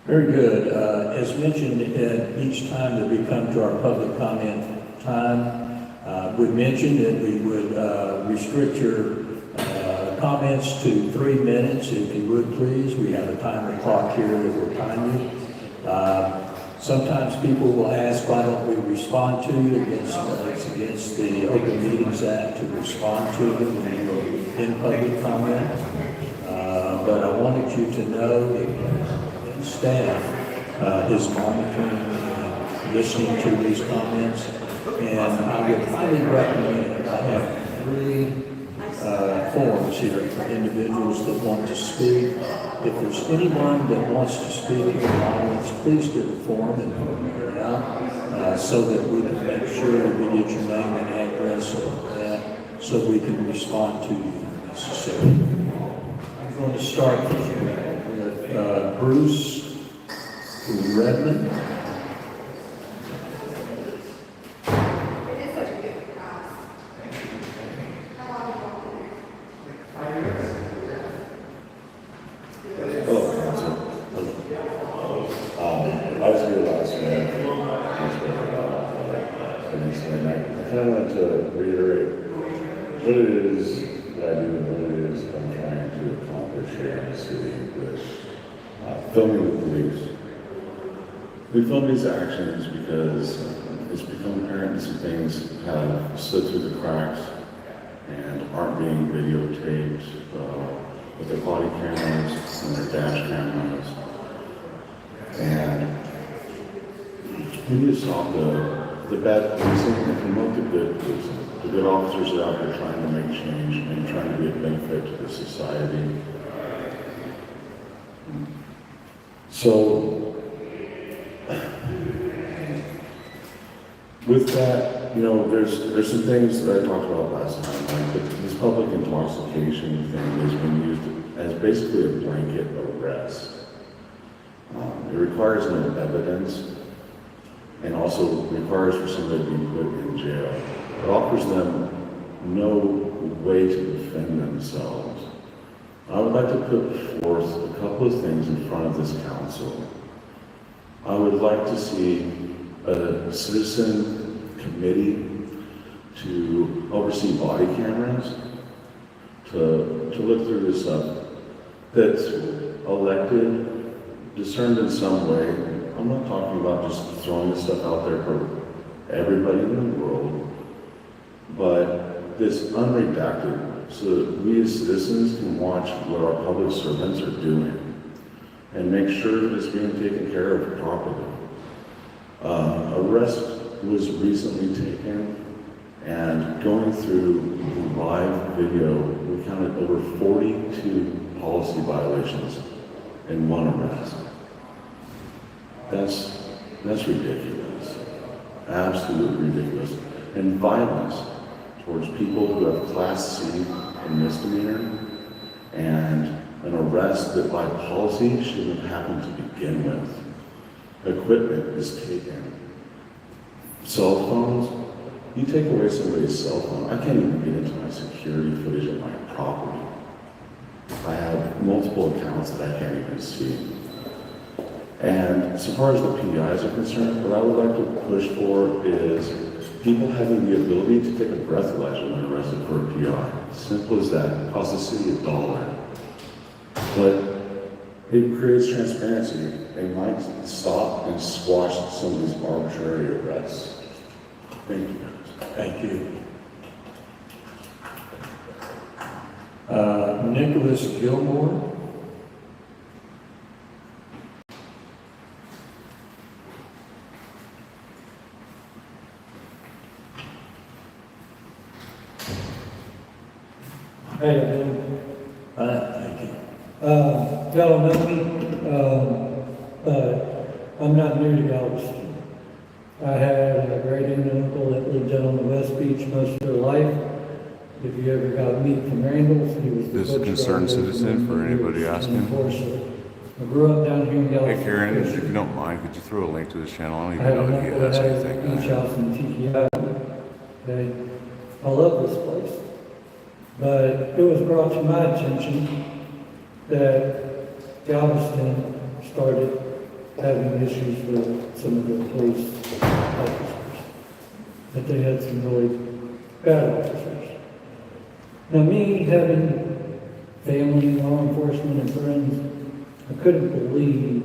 S3: Very good. As mentioned, at each time that we come to our public comment time, we mentioned that we would restrict your comments to 3 minutes, if you would please. We have a timer clock here that will time you. Sometimes people will ask, why don't we respond to you it's against the Open Meetings Act to respond to them when you're in public comment. But I wanted you to know that staff is monitoring and listening to these comments. And I would highly recommend, I have 3 forms here for individuals that want to speak. If there's anyone that wants to speak in the audience, please get a form and fill it out so that we can make sure that we get your name and address of that so we can respond to you if necessary. I'm going to start with Bruce Redmond.
S1: I was here last minute. I kind of wanted to reiterate what it is that I do and what it is I'm trying to accomplish here in the city with filming the police. We film these actions because it's become apparent that some things have slid through the cracks and aren't being videotaped with their body cameras and their dash cameras. And we need to stop the bad policing and promote the good policing. The good officers are out there trying to make change and trying to be a benefit to the society. So, with that, you know, there's some things that I talked about last time, like this public intoxication thing has been used as basically a blanket arrest. It requires no evidence and also requires for somebody to be put in jail. It offers them no way to defend themselves. I would like to put forth a couple of things in front of this council. I would like to see a citizen committee to oversee body cameras, to look through this stuff that's elected, discerned in some way. I'm not talking about just throwing this stuff out there for everybody in the world, but this unredacted so that we as citizens can watch what our public servants are doing and make sure that it's being taken care of properly. Arrest was recently taken, and going through the live video, we counted over 42 policy violations in one arrest. That's ridiculous. Absolutely ridiculous. And violence towards people who have Class C and misdemeanor, and an arrest that by policy shouldn't have happened to begin with. Equipment is taken. Cell phones, you take away somebody's cell phone, I can't even get into my security footage of my property. I have multiple accounts that I can't even see. And as far as the PIs are concerned, what I would like to push for is people having the ability to take a breathalyzer when arrested for a PI. Simple as that. It costs the city $1. But it creates transparency and might stop and squash some of these arbitrary arrests. Thank you.
S3: Thank you. Nicholas Gilmore.
S17: How you doing?
S3: Thank you.
S17: Y'all know me, but I'm not new to Galveston. I had a great aunt and uncle that lived down on the West Beach most of their life. If you ever got meat from Randall's, he was the
S1: This
S17: butcher
S1: concerned
S17: out there
S1: citizen for anybody
S17: years.
S1: asking?
S17: And of course, I grew up down here in Galveston.
S1: Hey Karen, if you don't mind, could you throw a link to this channel? I don't
S17: I had
S1: even
S17: an
S1: know if he
S17: uncle
S1: has
S17: that had a
S1: anything.
S17: beach house in Tiki Island. Okay, I love this place. But it was brought to my attention that Galveston started having issues with some of the police officers. That they had some really bad officers. Now me, having family, law enforcement, and friends, I couldn't believe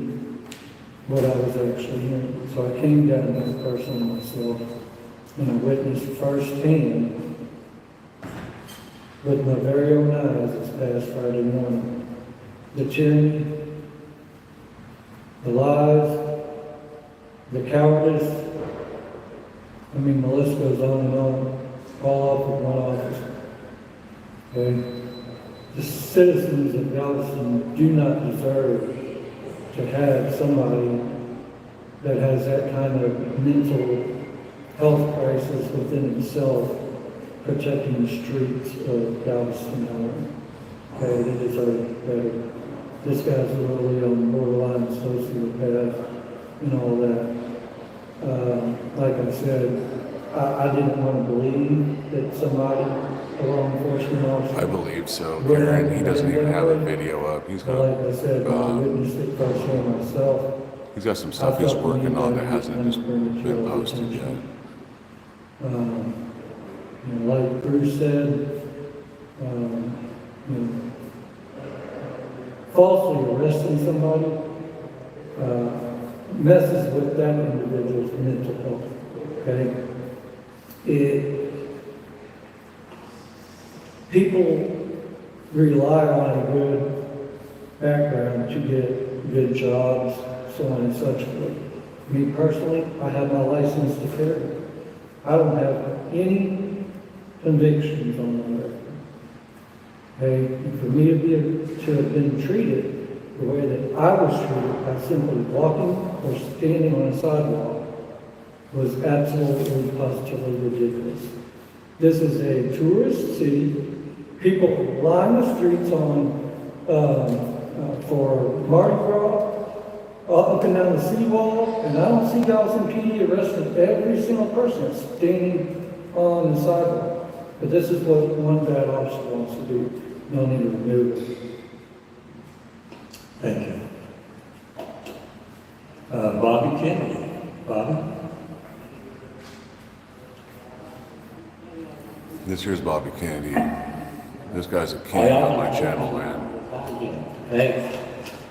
S17: what I was actually hearing. So I came down there personally myself, and I witnessed firsthand with my very own eyes this past Friday morning, the tyranny, the lies, the cowardice. I mean, the list goes on and on, all off of one officer. Okay? The citizens of Galveston do not deserve to have somebody that has that kind of mental health crisis within himself protecting the streets of Galveston Island. Okay, they deserve better. This guy's really on borderline sociopath and all that. Like I said, I didn't want to believe that somebody, a law enforcement officer.
S1: I believe so, Karen. He doesn't even have a video up. He's
S17: But
S1: got,
S17: like I said, I witnessed it firsthand myself.
S1: he's got some stuff he's working on that hasn't just been posted yet.
S17: You know, like Bruce said, you know, falsely arresting somebody messes with that individual's mental health. Okay, people rely on a good background to get good jobs, so on and such forth. Me personally, I have my license to carry. I don't have any convictions on my record. Okay, and for me to have been treated the way that I was treated by simply walking or standing on a sidewalk was absolutely, positively ridiculous. This is a tourist city. People line the streets for Mardi Gras, up and down the seawall, and I don't see Galveston PD arresting every single person standing on the sidewalk. But this is what one bad officer wants to do. No need to remove it.
S3: Thank you. Bobby Kennedy. Bobby?
S1: This here's Bobby Kennedy. This guy's a king on my channel, man.
S18: Hey,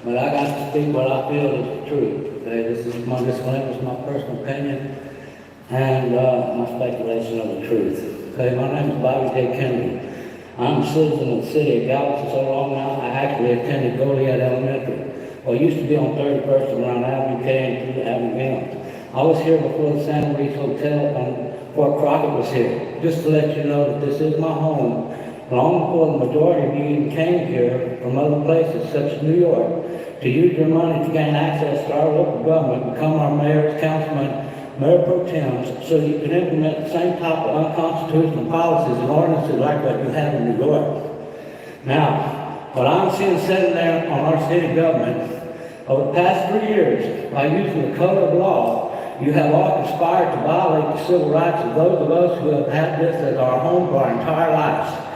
S18: but I got to speak what I feel is the truth. Okay, this is my disclaimer, my personal opinion, and my speculation of the truth. Okay, my name is Bobby J. Kennedy. I'm a citizen of the city of Galveston so long now. I actually attended Goliad Elementary. Well, it used to be on 31st around Avenue K and through Avenue M. I was here before the Santa Maria Hotel and Fort Crockett was here. Just to let you know that this is my home. Long before the majority of you even came here from other places, such as New York, to use your money to gain access to our local government, become our mayors, councilmen, mayor pro tems, so you can implement the same type of unconstitutional policies and ordinances like what you have in New York. Now, what I'm seeing sitting there on our city government, over the past 3 years, by using the code of law, you have all conspired to violate the civil rights of those of us who have had this as our home for our entire lives.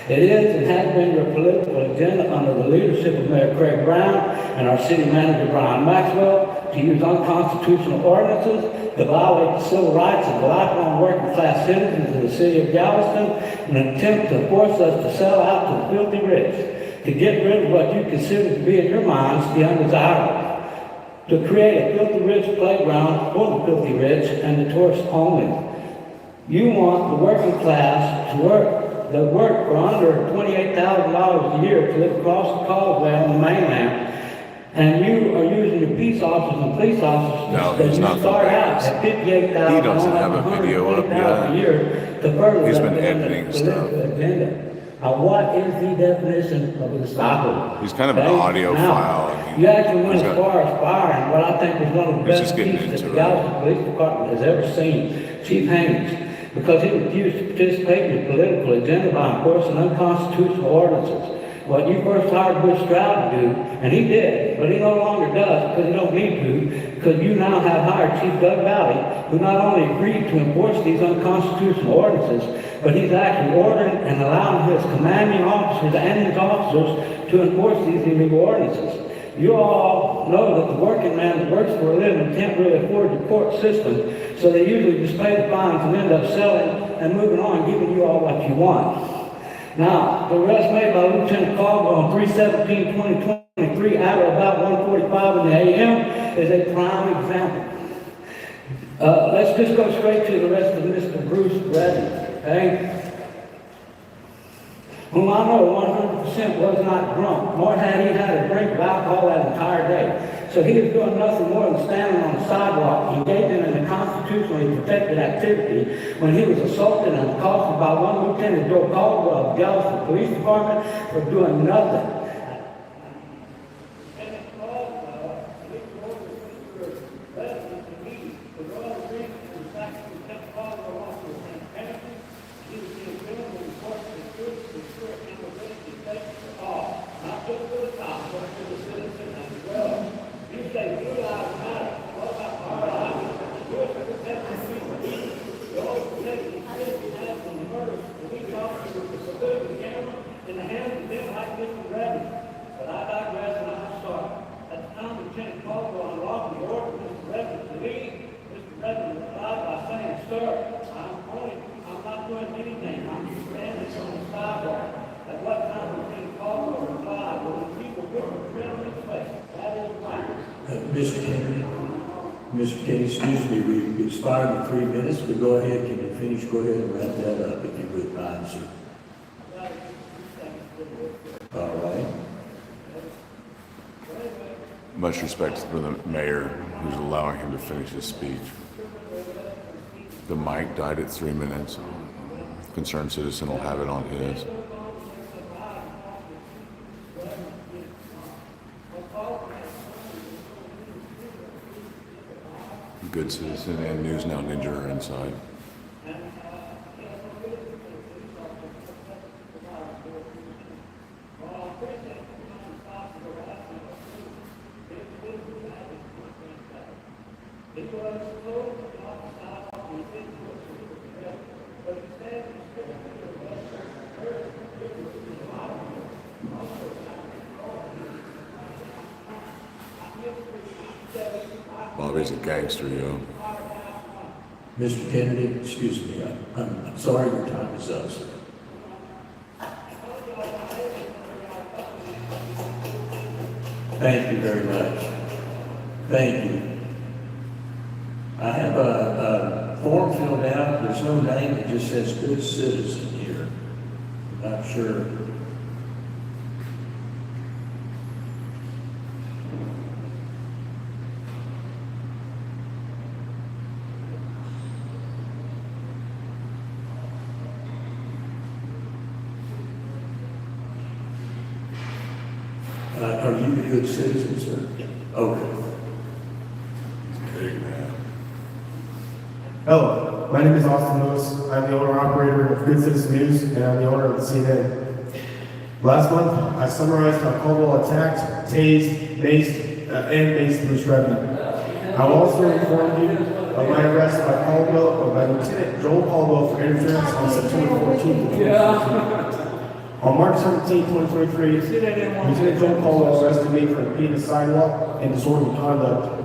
S18: It is and has been your political agenda under the leadership of Mayor Craig Brown and our city manager Brian Maxwell to use unconstitutional ordinances to violate the civil rights of the lifelong working class citizens of the city of Galveston in an attempt to force us to sell out to the filthy rich, to get rid of what you consider to be in your minds the undesirable, to create a filthy rich playground for the filthy rich and the tourists only. You want the working class to work for under $28,000 a year to live across the causeway on the mainland, and you are using your peace officers and police officers
S1: No,
S18: that
S1: he's
S18: you
S1: not from
S18: start out
S1: Vegas.
S18: at $58,000
S1: He doesn't have a video up
S18: $120,000 a
S1: yet.
S18: year to further
S1: He's
S18: that
S1: been editing
S18: political
S1: stuff.
S18: agenda. What is the definition of a stopper?
S1: He's kind of an audio
S18: Now,
S1: file. and
S18: you actually went
S1: he's
S18: as
S1: got-
S18: far as firing what I think is one of the
S1: He's
S18: best
S1: just getting
S18: chiefs that the
S1: into it.
S18: Galveston Police Department has ever seen, Chief Haynes, because he refused to participate in the political agenda by enforcing unconstitutional ordinances. What you first hired Bush Stroud to do, and he did, but he no longer does because he don't need to, because you now have hired Chief Doug Valley, who not only agreed to enforce these unconstitutional ordinances, but he's actually ordering and allowing his commanding officers and his officers to enforce these illegal ordinances. You all know that the working man that works for a living can't really afford the court system, so they usually just pay the fines and end up selling and moving on, giving you all what you want. Now, the arrest made by Lieutenant Caldwell on 3/17/2023 at or about 1:45 in the a.m. is a prime example. Let's just go straight to the arrest of Mr. Bruce Redden, okay? Whom I know 100% was not drunk, nor had he had a drink of alcohol that entire day. So he is doing nothing more than standing on the sidewalk, engaging in a constitutionally protected activity when he was assaulted and accosted by one Lieutenant Joe Caldwell of the Galveston Police Department for doing nothing.
S3: Mr. Kennedy, excuse me, we expired in 3 minutes, but go ahead, can you finish? Go ahead and wrap that up if you would mind, sir. All right.
S1: Much respect for the mayor who's allowing him to finish his speech. The mic died at 3 minutes. Concerned citizen will have it on his. Good Citizen and News Now Ninja are inside. Bobby's a gangster, yo.
S3: Mr. Kennedy, excuse me, I'm sorry your time is up, sir. Thank you very much. Thank you. I have a form filled out, there's no name, it just says good citizen here. I'm not sure. Are you a good citizen, sir? Okay.
S1: Big man.
S19: Hello, my name is Austin Lewis. I'm the owner-operator of Good Citizen News, and I'm the owner of the CNN. Last month, I summarized how Caldwell attacked, tased, maced Bruce Redden. I will also inform you of my arrest by Lieutenant Joel Caldwell for interference on September 14th. On March 17, 2023, Lieutenant Joel Caldwell arrested me for impeding the sidewalk and disorderly conduct.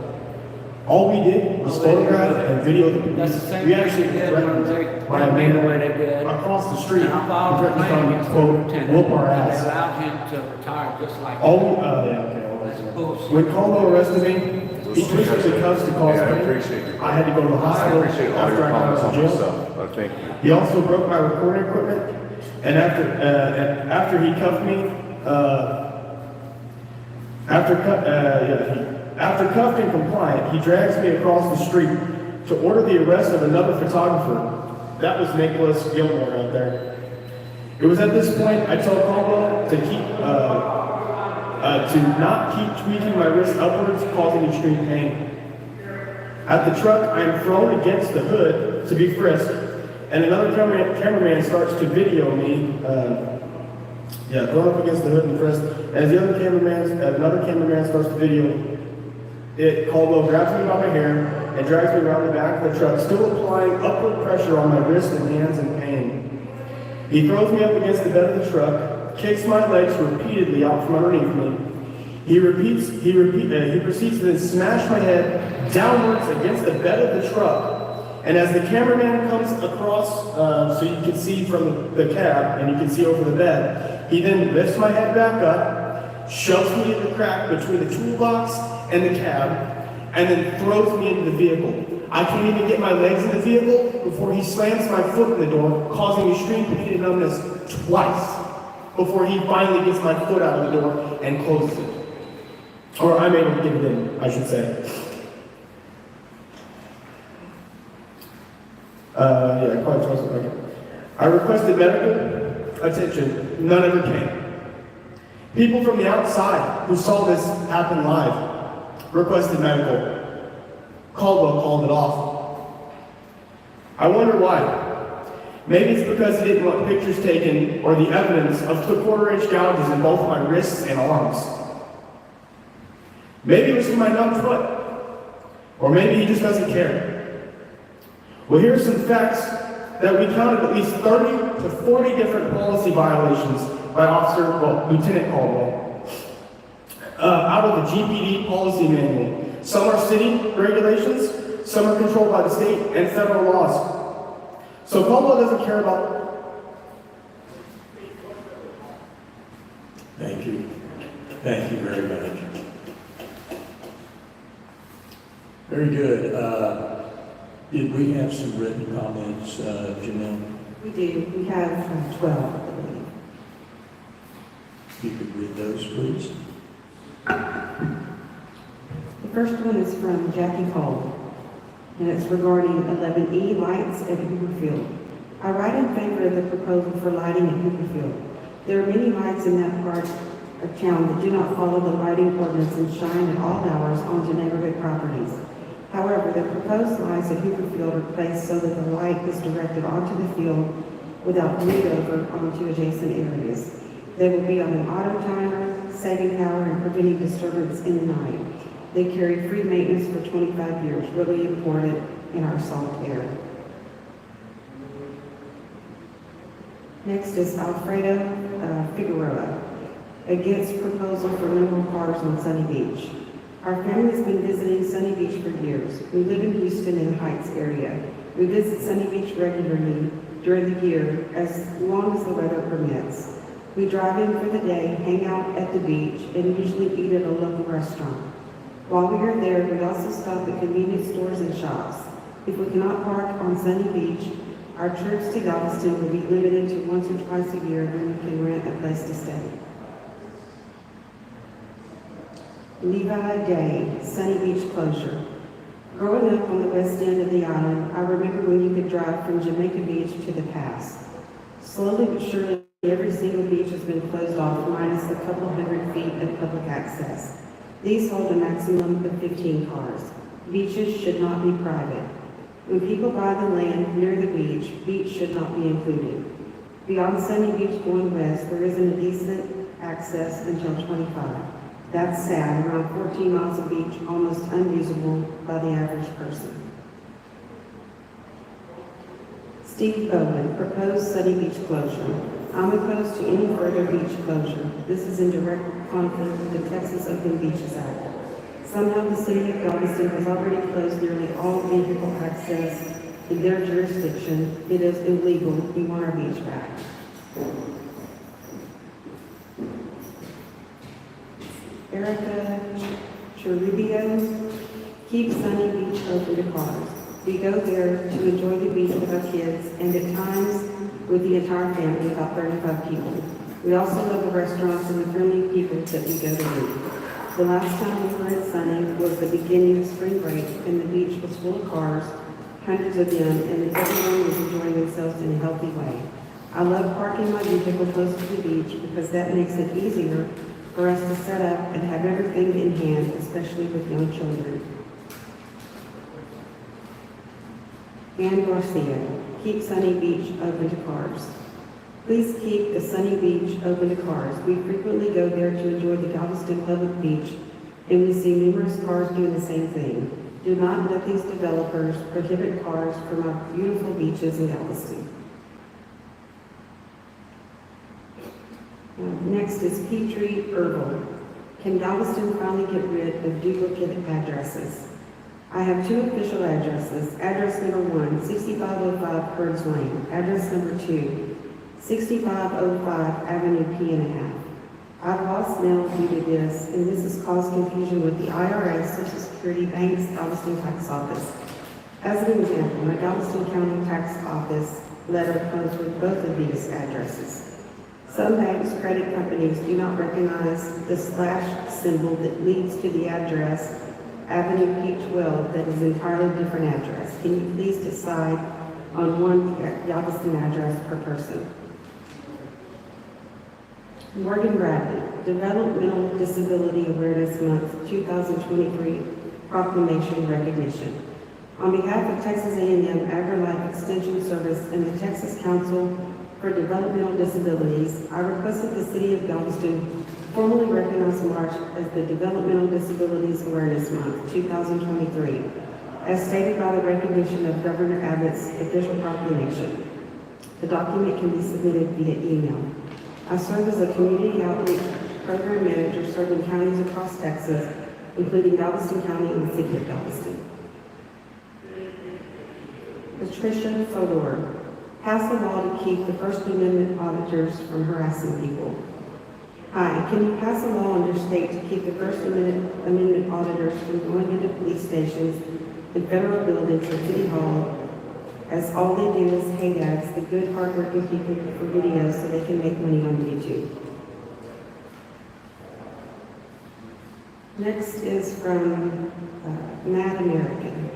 S19: All we did was photograph and video the police. We actually threatened by a man across the street. He threatened to come, quote, whoop our ass.
S18: Allowed him to retire just like.
S19: When Caldwell arrested me, he twisted the cuffs to cause pain. I had to go to the hospital after I got out of jail.
S1: Thank you.
S19: He also broke my recording equipment, and after he cuffed me, after cuffed and compliant, he drags me across the street to order the arrest of another photographer. That was Nicholas Gilmore out there. It was at this point I told Caldwell to not keep tweaking my wrist upwards, causing extreme pain. At the truck, I am thrown against the hood to be frisked, and another cameraman starts to video me. Thrown up against the hood and frisked. As another cameraman starts to video it, Caldwell grabs me by my hair and drags me around the back of the truck, still applying upward pressure on my wrists and hands in pain. He throws me up against the bed of the truck, kicks my legs repeatedly out from underneath me. He proceeds to then smash my head downwards against the bed of the truck. And as the cameraman comes across, so you can see from the cab and you can see over the bed, he then lifts my head back up, shoves me in the crack between the toolbox and the cab, and then throws me into the vehicle. I can't even get my legs in the vehicle before he slams my foot in the door, causing extreme pain and numbness twice, before he finally gets my foot out of the door and closes it. Or I'm able to get it in, I should say. Quite trust me. Okay. I requested medical attention, none ever came. People from the outside who saw this happen live requested medical. Caldwell called it off. I wonder why. Maybe it's because he didn't want pictures taken or the evidence of 3/4-inch gouges in both my wrists and arms. Maybe it was from my numb foot. Or maybe he just doesn't care. Well, here's some facts that we counted at least 30 to 40 different policy violations by Lieutenant Caldwell. Out of the GPD policy manual. Some are city regulations, some are controlled by the state and federal laws. So Caldwell doesn't care about.
S3: Thank you. Thank you very much. Very good. Did we have some written comments, Janelle?
S12: We do. We have 12, I believe.
S3: You could read those, please.
S12: The first one is from Jackie Cole, and it's regarding 11E lights at Hoover Field. I write in favor of the proposal for lighting at Hoover Field. There are many lights in that part of town that do not follow the lighting ordinance and shine at all hours onto neighborhood properties. However, the proposed lights at Hoover Field are placed so that the light is directed onto the field without bleed over onto adjacent areas. They will be on an auto timer, saving power and preventing disturbance in the night. They carry free maintenance for 25 years, really important in our salt air. Next is Alfredo Figueroa, against proposal for no more cars on Sunny Beach. Our family's been visiting Sunny Beach for years. We live in Houston in the Heights area. We visit Sunny Beach regularly during the year as long as the weather permits. We drive in for the day, hang out at the beach, and usually eat at a local restaurant. While we are there, we also stop at convenience stores and shops. If we cannot park on Sunny Beach, our trips to Galveston will be limited to once or twice a year when we can rent a place to stay. Levi Day, Sunny Beach closure. Growing up on the west end of the island, I remember when you could drive from Jamaica Beach to the pass. Slowly but surely, every single beach has been closed off, minus a couple hundred feet of public access. These hold a maximum of 15 cars. Beaches should not be private. When people buy the land near the beach should not be included. Beyond Sunny Beach going west, there isn't a decent access until 25. That's sad. Around 14 miles of beach, almost unusable by the average person. Steve Bowman, proposed Sunny Beach closure. I'm opposed to any further beach closure. This is in direct conflict with the Texas Open Beaches Act. Somehow the city of Galveston has already closed nearly all vehicle access in their jurisdiction. It is illegal. We want our beach back. Erica Cherubio, keep Sunny Beach open to cars. We go there to enjoy the beach with our kids and at times with the entire family, about 35 people. We also love the restaurants and the friendly people that we go to meet. The last time we were at Sunny was the beginning of spring break and the beach was full of cars, hundreds of them, and everyone was enjoying themselves in a healthy way. I love parking my vehicle close to the beach because that makes it easier for us to set up and have everything in hand, especially with young children. Ann Garcia, keep Sunny Beach open to cars. Please keep the Sunny Beach open to cars. We frequently go there to enjoy the Galveston Public Beach, and we see numerous cars doing the same thing. Do not let these developers prohibit cars from our beautiful beaches in Galveston. Next is Petrie Herbal. Can Galveston finally get rid of duplicate addresses? I have two official addresses. Address number 1, 6505 Curds Lane. Address number 2, 6505 Avenue P&a-half. I've lost mail due to this, and this has caused confusion with the IRS, Social Security, banks, Galveston Tax Office. As an example, my Galveston County Tax Office letter comes with both of these addresses. Some banks, credit companies do not recognize the slash symbol that leads to the address Avenue P12 that is an entirely different address. Can you please decide on one Galveston address per person? Morgan Bradley, Developmental Disability Awareness Month 2023 Proclamation Recognition. On behalf of Texas A&M AgriLife Extension Service and the Texas Council for Developmental Disabilities, I requested the City of Galveston formally recognize March as the Developmental Disabilities Awareness Month 2023, as stated by the recognition of Governor Abbott's official proclamation. The document can be submitted via email. I serve as a community outreach program manager serving counties across Texas, including Galveston County and the City of Galveston. Patricia Fodor, pass a law to keep the First Amendment auditors from harassing people. Hi, can you pass a law in your state to keep the First Amendment auditors from going into police stations and federal buildings or City Hall, as all they do is hate ads the good, hardworking people for videos so they can make money on YouTube? Next is from Mad American.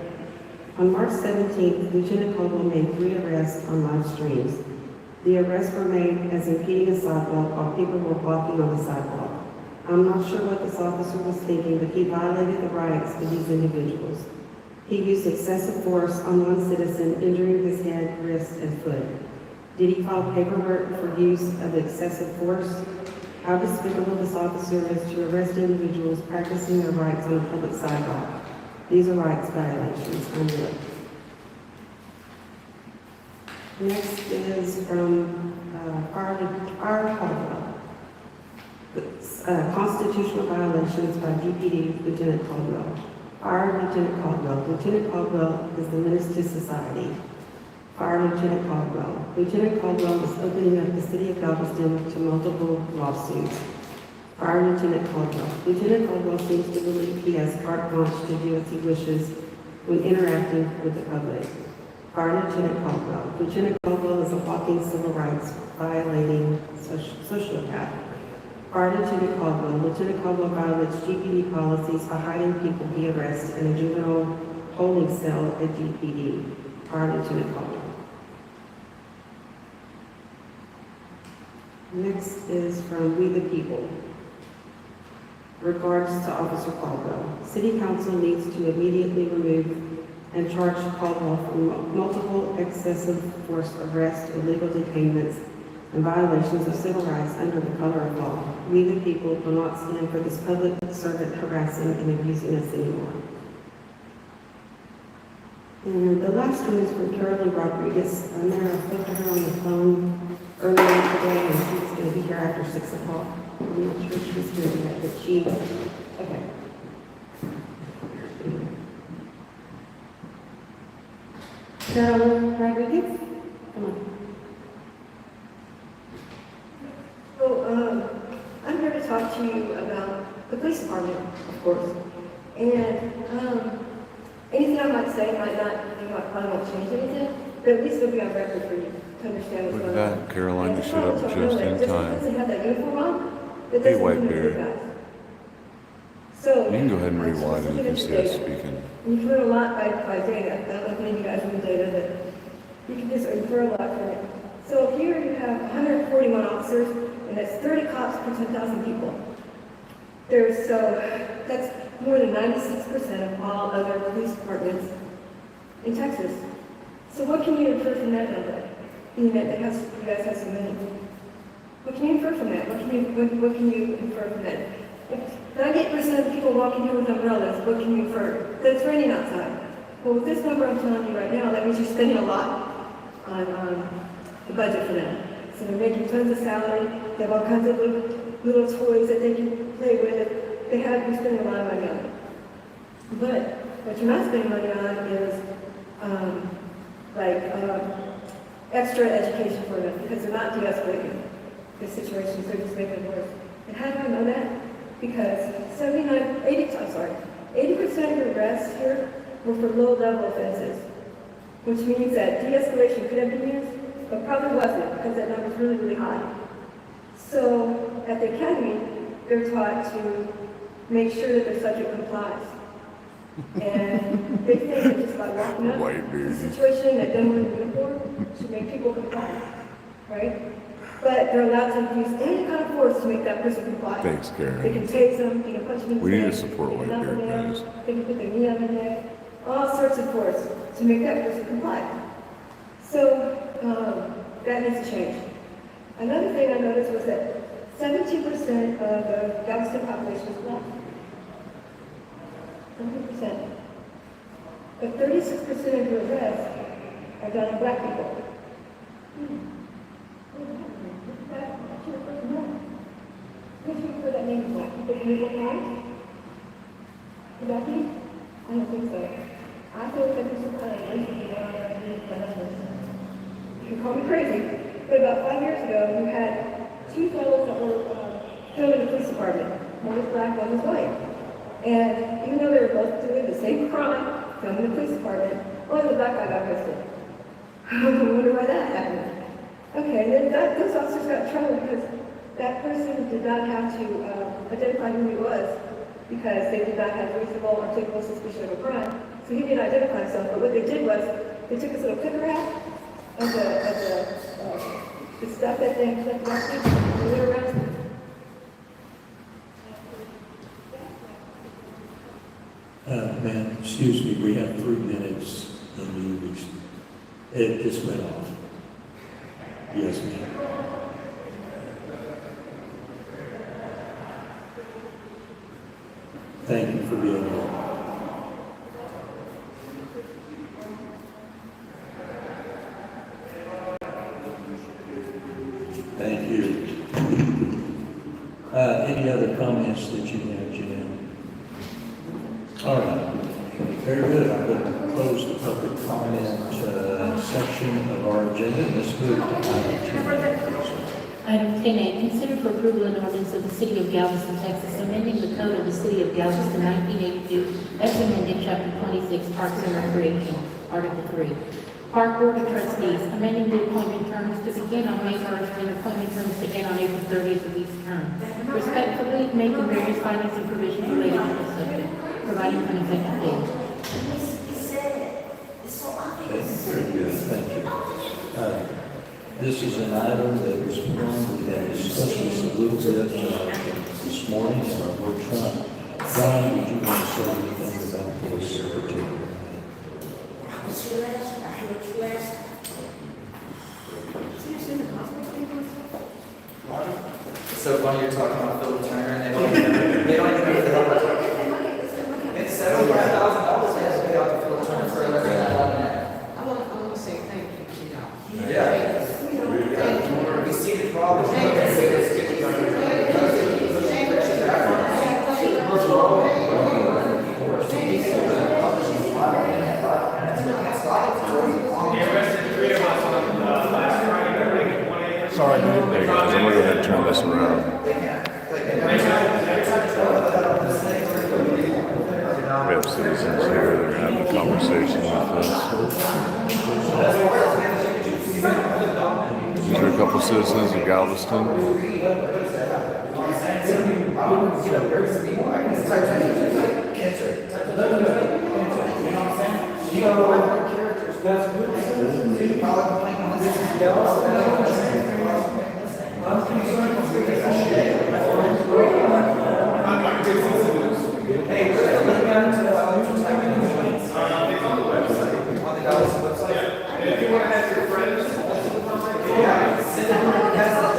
S12: On March 17th, Lieutenant Caldwell made 3 arrests on live streams. The arrests were made as impeding a sidewalk while people were walking on the sidewalk. I'm not sure what this officer was thinking, but he violated the rights of these individuals. He used excessive force on one citizen, injuring his head, wrist, and foot. Did he file paperwork for use of excessive force? How despicable this officer is to arrest individuals practicing their rights on a public sidewalk. These are rights violations. Unreal. Next is from Fire Caldwell. Constitutional violations by DPD Lieutenant Caldwell. Fire Lieutenant Caldwell. Lieutenant Caldwell is the menace to society. Fire Lieutenant Caldwell. Lieutenant Caldwell is opening up the City of Galveston to multiple lawsuits. Fire Lieutenant Caldwell. Lieutenant Caldwell seems to believe he has carte blanche to do as he wishes when interacting with the public. Fire Lieutenant Caldwell. Lieutenant Caldwell is a walking civil rights violating sociopath. Fire Lieutenant Caldwell. Lieutenant Caldwell violates GPD policies by hiding people he arrests in a juvenile holding cell at GPD. Fire Lieutenant Caldwell. Next is from We the People. Regards to Officer Caldwell. City Council needs to immediately remove and charge Caldwell for multiple excessive force arrests, illegal detainments, and violations of civil rights under the color of law. We the people will not stand for this public servant harassing and abusing us anymore. And the last one is from Carolyn Rodriguez. Mayor, I spoke to her on the phone earlier today, and she's going to be here after 6 o'clock. I'm not sure if she's going to be here, but she, okay. Carolyn Rodriguez, come on.
S20: So, I'm here to talk to you about the police department, of course. And anything I might say might probably not change anything, but at least it'll be on record for you to understand what's
S1: Look
S20: going
S1: at
S20: on.
S1: that, Caroline, you
S20: And
S1: showed up
S20: just
S1: just
S20: wanna
S1: in
S20: let you know that
S1: time.
S20: Just because they have that uniform on, that
S1: Hey,
S20: doesn't mean they're
S1: Whitebeard.
S20: good guys. So.
S1: You can go ahead and
S20: I just
S1: rewind
S20: want
S1: and you
S20: to
S1: can see
S20: get
S1: us
S20: into data.
S1: speaking.
S20: You've heard a lot by data. I don't know if any of you guys read data, that you can just infer a lot from it. So here you have 141 officers, and that's 30 cops per 10,000 people. That's more than 96% of all other police departments in Texas. So what can you infer from that number? You guys have so many. What can you infer from that? What can you infer from that? If 98% of the people walking here with umbrellas, what can you infer? That it's raining outside. Well, with this number I'm telling you right now, that means you're spending a lot on the budget for them. So they're making tons of salary. They have all kinds of little toys that they can play with. They have to be spending a lot of money on it. But what you're not spending money on is extra education for them, because they're not de-escalating the situations, they're just making it worse. And how do I know that? Because 80% of your arrests here were for low-level offenses, which means that de-escalation could have been used, but probably wasn't, because that number's really, really high. So at the academy, they're taught to make sure that their subject complies. And they think that just by walking up to a situation that doesn't want to uniform should make people comply, right? But they're allowed to use any kind of force to make that person comply.
S1: Thanks, Karen.
S20: They can tase them, they can punch them in the
S1: We need
S20: neck,
S1: to support
S20: they can knock
S1: Whitebeard,
S20: them down,
S1: guys.
S20: they can put their knee on their neck, all sorts of force to make that person comply. So that needs to change. Another thing I noticed was that 17% of the Galveston population is black. 100%. But 36% of your arrests are done on black people. What do you for that name black people? Can you look right? Becky? I don't think so. I feel like there's some kind of racism going on right here. You can call me crazy, but about 5 years ago, you had two fellows that were killed in the police department. One was black, one was white. And even though they were both doing the same crime, filmed in the police department, only the black guy got arrested. I wonder why that happened. Okay, and then those officers got in trouble because that person did not have to identify who he was, because they did not have reasonable or articulable suspicion of a crime. So he didn't identify himself, but what they did was, they took his little clicker out of the stuff that they collected off him, and they arrested him.
S3: Ma'am, excuse me, we have 3 minutes and it just went off. Yes, ma'am. Thank you for being here. Thank you. Any other comments that you have, Jan? All right. Very good. I'm going to close the public comment section of our agenda. Let's move to item 10.
S13: Item 10A, consider for approval an ordinance of the City of Galveston, Texas, amending the code of the City of Galveston, 1982, as amended, Chapter 26, Parks and Recreation, Article 3. Park Board of Trustees, amending the appointment terms to begin on May 1st and appointment terms to end on April 30th of each term. Respectfully, making various financing provisions related to the subject, providing for an effective date.
S3: Very good. Thank you. This is an item that was one we had discussed this a little bit this morning in our workshop. Brian, would you want to say anything about this particular?
S21: So when you're talking about Phil Turner, and they don't even know if they're it's $75,000 they have to pay out to Phil Turner for every that.
S22: I want to say thank you,
S21: Yeah. We see the problem.
S1: Sorry, dude. Hey guys, I'm gonna go ahead and turn this around. We have citizens here that are having a conversation with us. These are a couple citizens of Galveston.
S21: That's good. Hey, we're looking at on the Dallas website. If you want to have your friends, yeah, send them a message.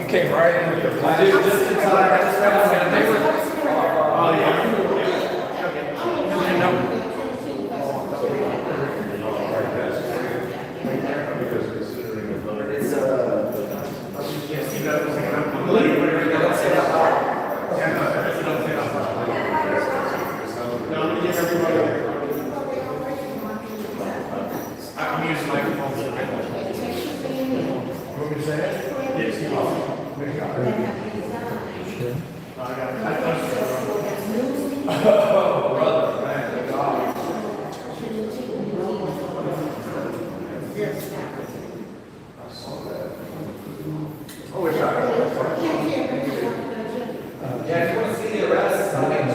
S14: Came right in with the flash.
S21: Dude, just in time, I just realized that they were. Oh, yeah.
S19: I'm using microphones. Want me to say it? Yes, you are. Oh, brother, man, God. Oh, it's right.
S21: Yeah, if you want to see the arrest, I'll make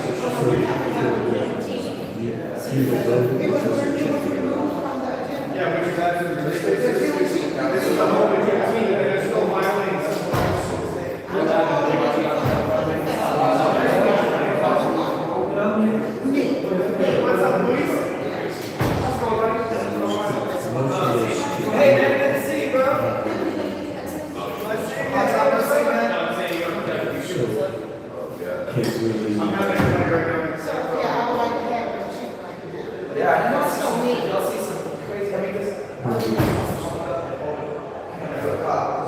S19: Yeah, we got to this is the moment you see that there's still violating
S21: Hey, man, good to see you, bro. Yeah, you don't see me. You'll see some crazy. I mean, this.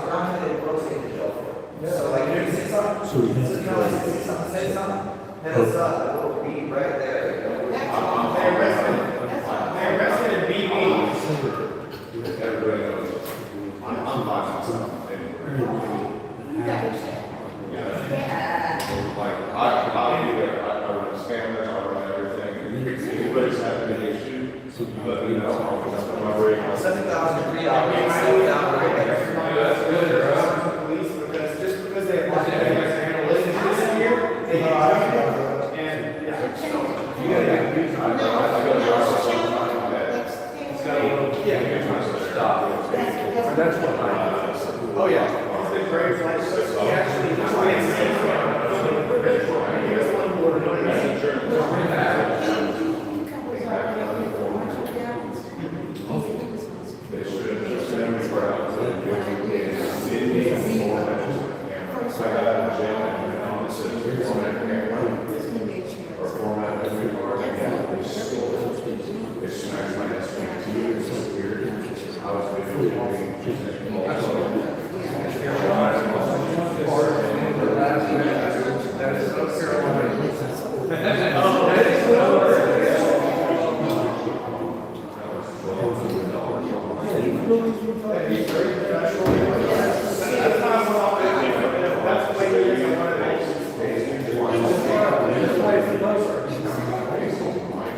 S21: Around here, they rotate the joke. So, like, you see something? So, you know, like, you see something, say something, and it's a little bead right there.
S19: They arrested BB.
S1: Everybody knows. I'm fine myself. Like, I'll be there. I run scammers, I run everything. If anybody's having an issue, let me know. I'll my rate.
S21: 7,003 hours. 7,003.
S19: That's good, bro. Police, because just because they have analytics this year, they and yeah. So you gotta use
S1: I go to office all the time in my head. So, yeah, stop. That's what I.
S19: Oh, yeah. It's been great. He actually, that's why I say, here's one more.
S1: They should just send me for out. So I got out of jail and on the system, or format every part, yeah, they smashed my SPT, it's so weird. I was that is South Carolina.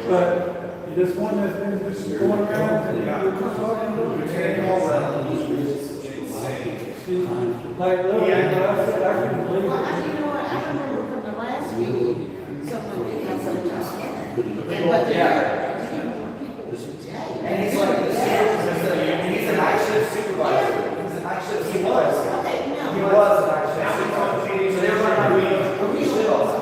S17: But this one that's been going around, and you're just like, literally, I said, I couldn't believe it.
S22: You know what, I remember from the last meeting, someone did have some time. But
S21: And he's like, he's a night shift supervisor. He's a night shift. He was. He was a night shift. So they were like, we should also.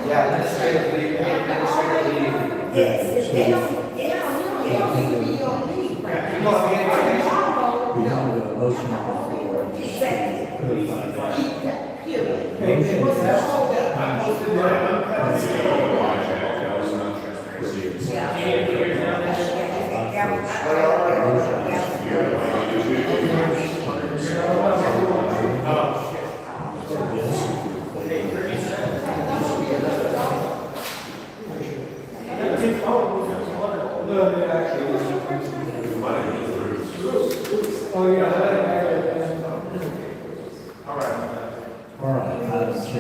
S21: Yeah, administrative leave. Administrative leave.
S22: Yes.
S3: We have a motion on the floor. All right, item 10.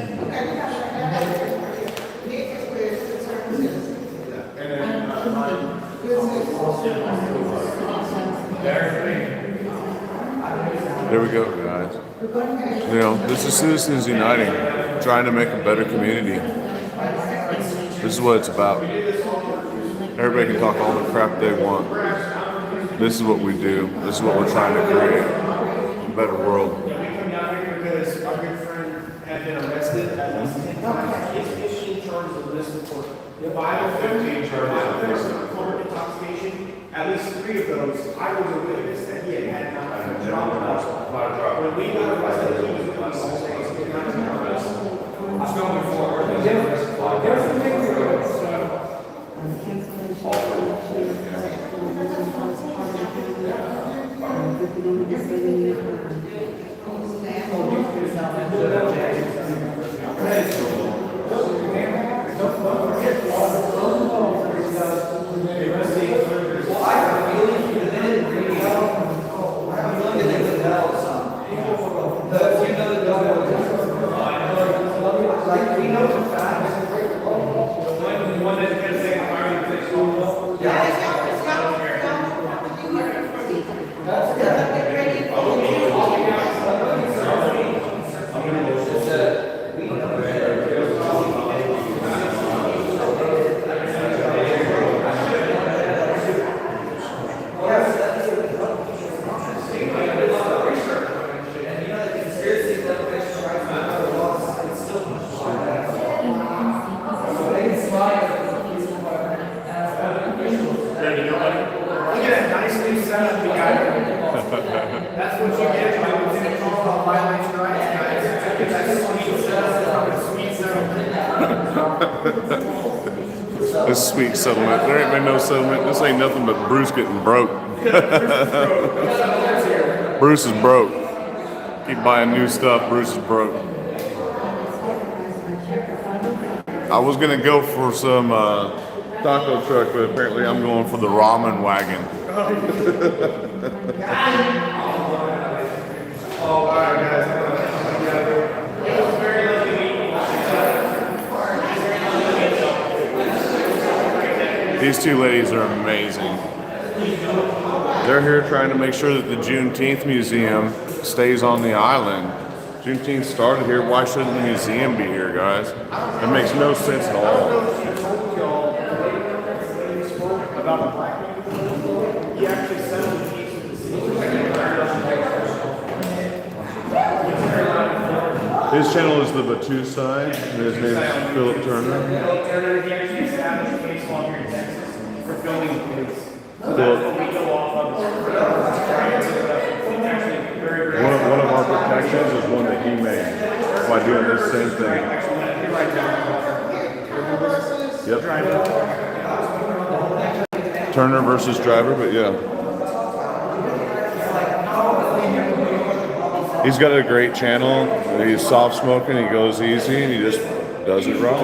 S1: There we go, guys. You know, this is Citizens Uniting, trying to make a better community. This is what it's about. Everybody can talk all the crap they want. This is what we do. This is what we're trying to create. A better world.
S19: Because our good friend had been arrested at least 10 times. 15 charges of illicit for 15 charges of corporate intoxication. At least 3 of those, I was a witness that he had not dropped us. When we got arrested, he was with us all day. So he got to us. It's going forward. There's a picture of it. That's what you get when you call on violence rights, guys. That's a sweet settlement.
S1: This sweet settlement. There ain't been no settlement. This ain't nothing but Bruce getting broke. Bruce is broke. Keep buying new stuff. Bruce is broke. I was gonna go for some taco truck, but apparently I'm going for the ramen wagon.
S19: All right, guys. It was very lovely meeting you.
S1: These two ladies are amazing. They're here trying to make sure that the Juneteenth Museum stays on the island. Juneteenth started here. Why shouldn't the museum be here, guys? It makes no sense at all.
S19: About the black people, he actually settled the case with the city.
S1: His channel is the Batu side, and his name is Philip Turner.
S19: Philip Turner, he actually established a case law here in Texas for filming the police. So that's what we go off of.
S1: One of our protections is one that he made by doing this same thing. Yep. Turner versus Driver, but yeah. He's got a great channel. He's soft smoking, he goes easy, and he just does it right.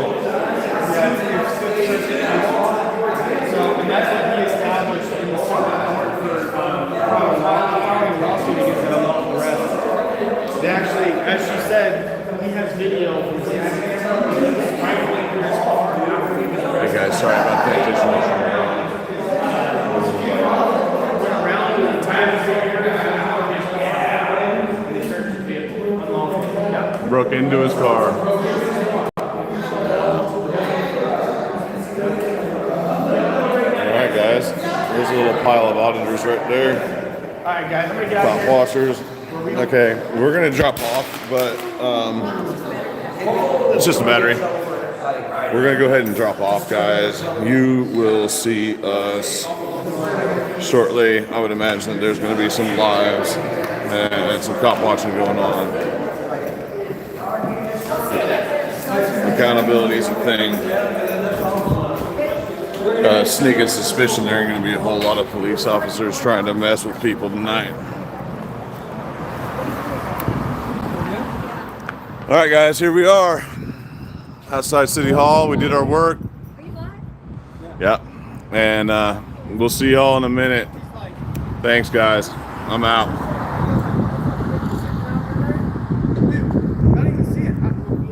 S19: And that's what he established in the Supreme Court for filing a lawsuit against the unlawful arrest. They actually, as she said, he has video from his rifling through his car.
S1: Hey guys, sorry about that.
S19: Went around the entire
S1: Broke into his car. Alright guys, there's a little pile of auditors right there.
S19: Alright guys, I'm gonna get out
S1: Top
S19: of here.
S1: washers. Okay, we're gonna drop off, but it's just a battery. We're gonna go ahead and drop off, guys. You will see us shortly, I would imagine that there's going to be some lives and some cop watching going on. Accountability is a thing. Sneaking suspicion there ain't going to be a whole lot of police officers trying to mess with people tonight. All right, guys, here we are outside City Hall. We did our work. Yeah, and we'll see y'all in a minute. Thanks, guys. I'm out.